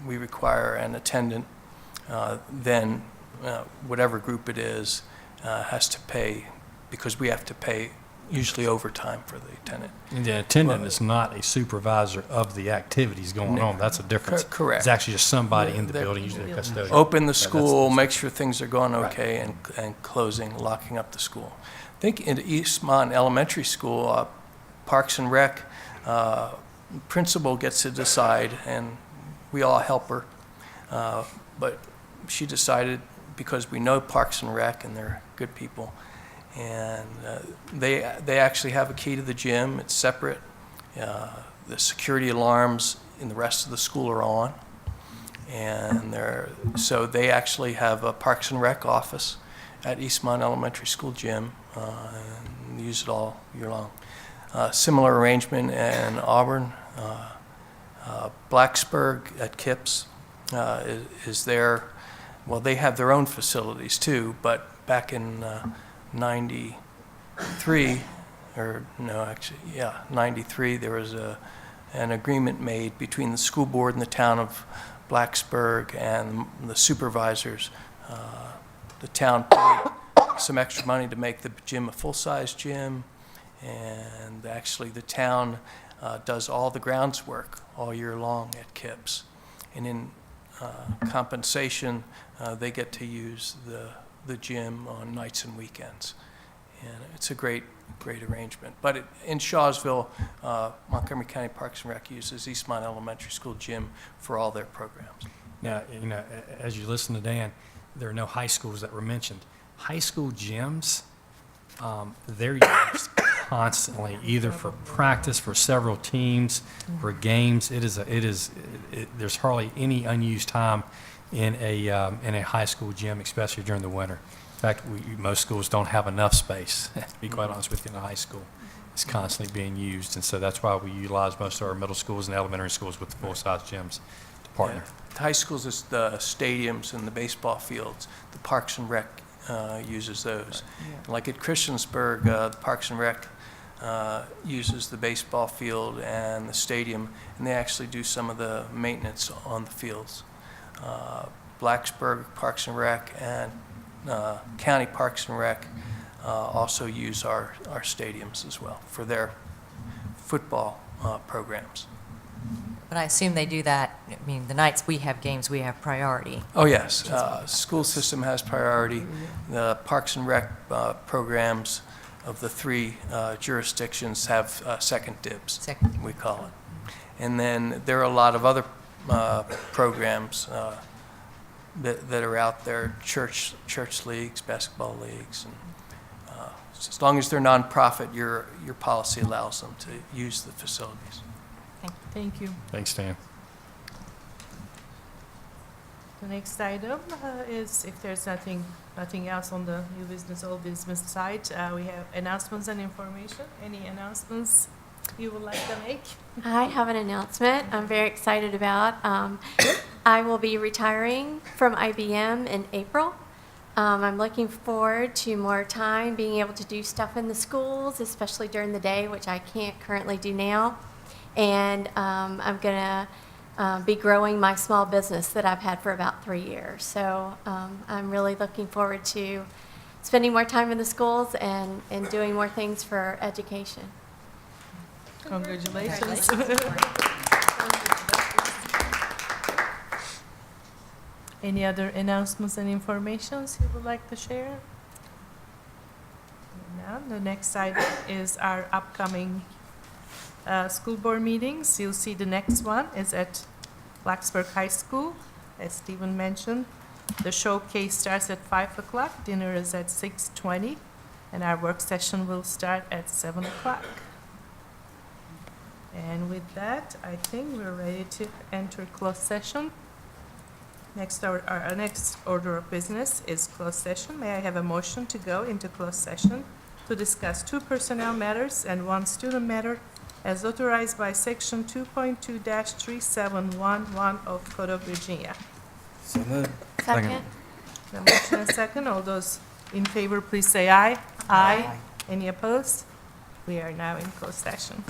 we require an attendant, then whatever group it is has to pay, because we have to pay usually overtime for the attendant. And the attendant is not a supervisor of the activities going on. That's a difference. Correct. It's actually just somebody in the building, usually a custodian. Open the school, make sure things are going okay, and closing, locking up the school. I think in Eastmont Elementary School, Parks and Rec, principal gets to decide, and we all help her. But she decided, because we know Parks and Rec, and they're good people, and they actually have a key to the gym. It's separate. The security alarms in the rest of the school are on, and so they actually have a Parks and Rec office at Eastmont Elementary School gym, and use it all year long. Similar arrangement in Auburn. Blacksburg at Kips is there. Well, they have their own facilities too, but back in 93, or no, actually, yeah, 93, there was an agreement made between the school board and the town of Blacksburg and the supervisors. The town paid some extra money to make the gym a full-size gym, and actually the town does all the grounds work all year long at Kips. And in compensation, they get to use the gym on nights and weekends. And it's a great great arrangement. But in Shawsville, Montgomery County Parks and Rec uses Eastmont Elementary School gym for all their programs. Now, as you listen to Dan, there are no high schools that were mentioned. High school gyms, they're used constantly, either for practice, for several teams, for games. There's hardly any unused time in a high school gym, especially during the winter. In fact, most schools don't have enough space, to be quite honest with you, in a high school. It's constantly being used, and so that's why we utilize most of our middle schools and elementary schools with the full-size gyms to partner. Yeah. The high schools is the stadiums and the baseball fields. The Parks and Rec uses those. Like at Christiansburg, the Parks and Rec uses the baseball field and the stadium, and they actually do some of the maintenance on the fields. Blacksburg Parks and Rec and County Parks and Rec also use our stadiums as well for their football programs. But I assume they do that, I mean, the nights we have games, we have priority. Oh, yes. School system has priority. The Parks and Rec programs of the three jurisdictions have second dibs, we call it. And then there are a lot of other programs that are out there, church leagues, basketball leagues. And, as long as they're nonprofit, your policy allows them to use the facilities. Thank you. Thanks, Dan. The next item is, if there's nothing else on the new business, old business side, we have announcements and information. Any announcements you would like to make? I have an announcement I'm very excited about. I will be retiring from IBM in April. I'm looking forward to more time being able to do stuff in the schools, especially during the day, which I can't currently do now. And I'm going to be growing my small business that I've had for about 3 years. So I'm really looking forward to spending more time in the schools and doing more things for education. Congratulations. Any other announcements and informations you would like to share? Now, the next item is our upcoming school board meetings. You'll see the next one is at Blacksburg High School, as Stephen mentioned. The showcase starts at 5 o'clock, dinner is at 6:20, and our work session will start at 7 o'clock. And with that, I think we're ready to enter closed session. Our next order of business is closed session. May I have a motion to go into closed session to discuss 2 personnel matters and 1 student matter as authorized by Section 2.2-3711 of Code of Virginia. So moved. Second. The motion and second. All those in favor, please say aye. Aye. Any opposed? We are now in closed session.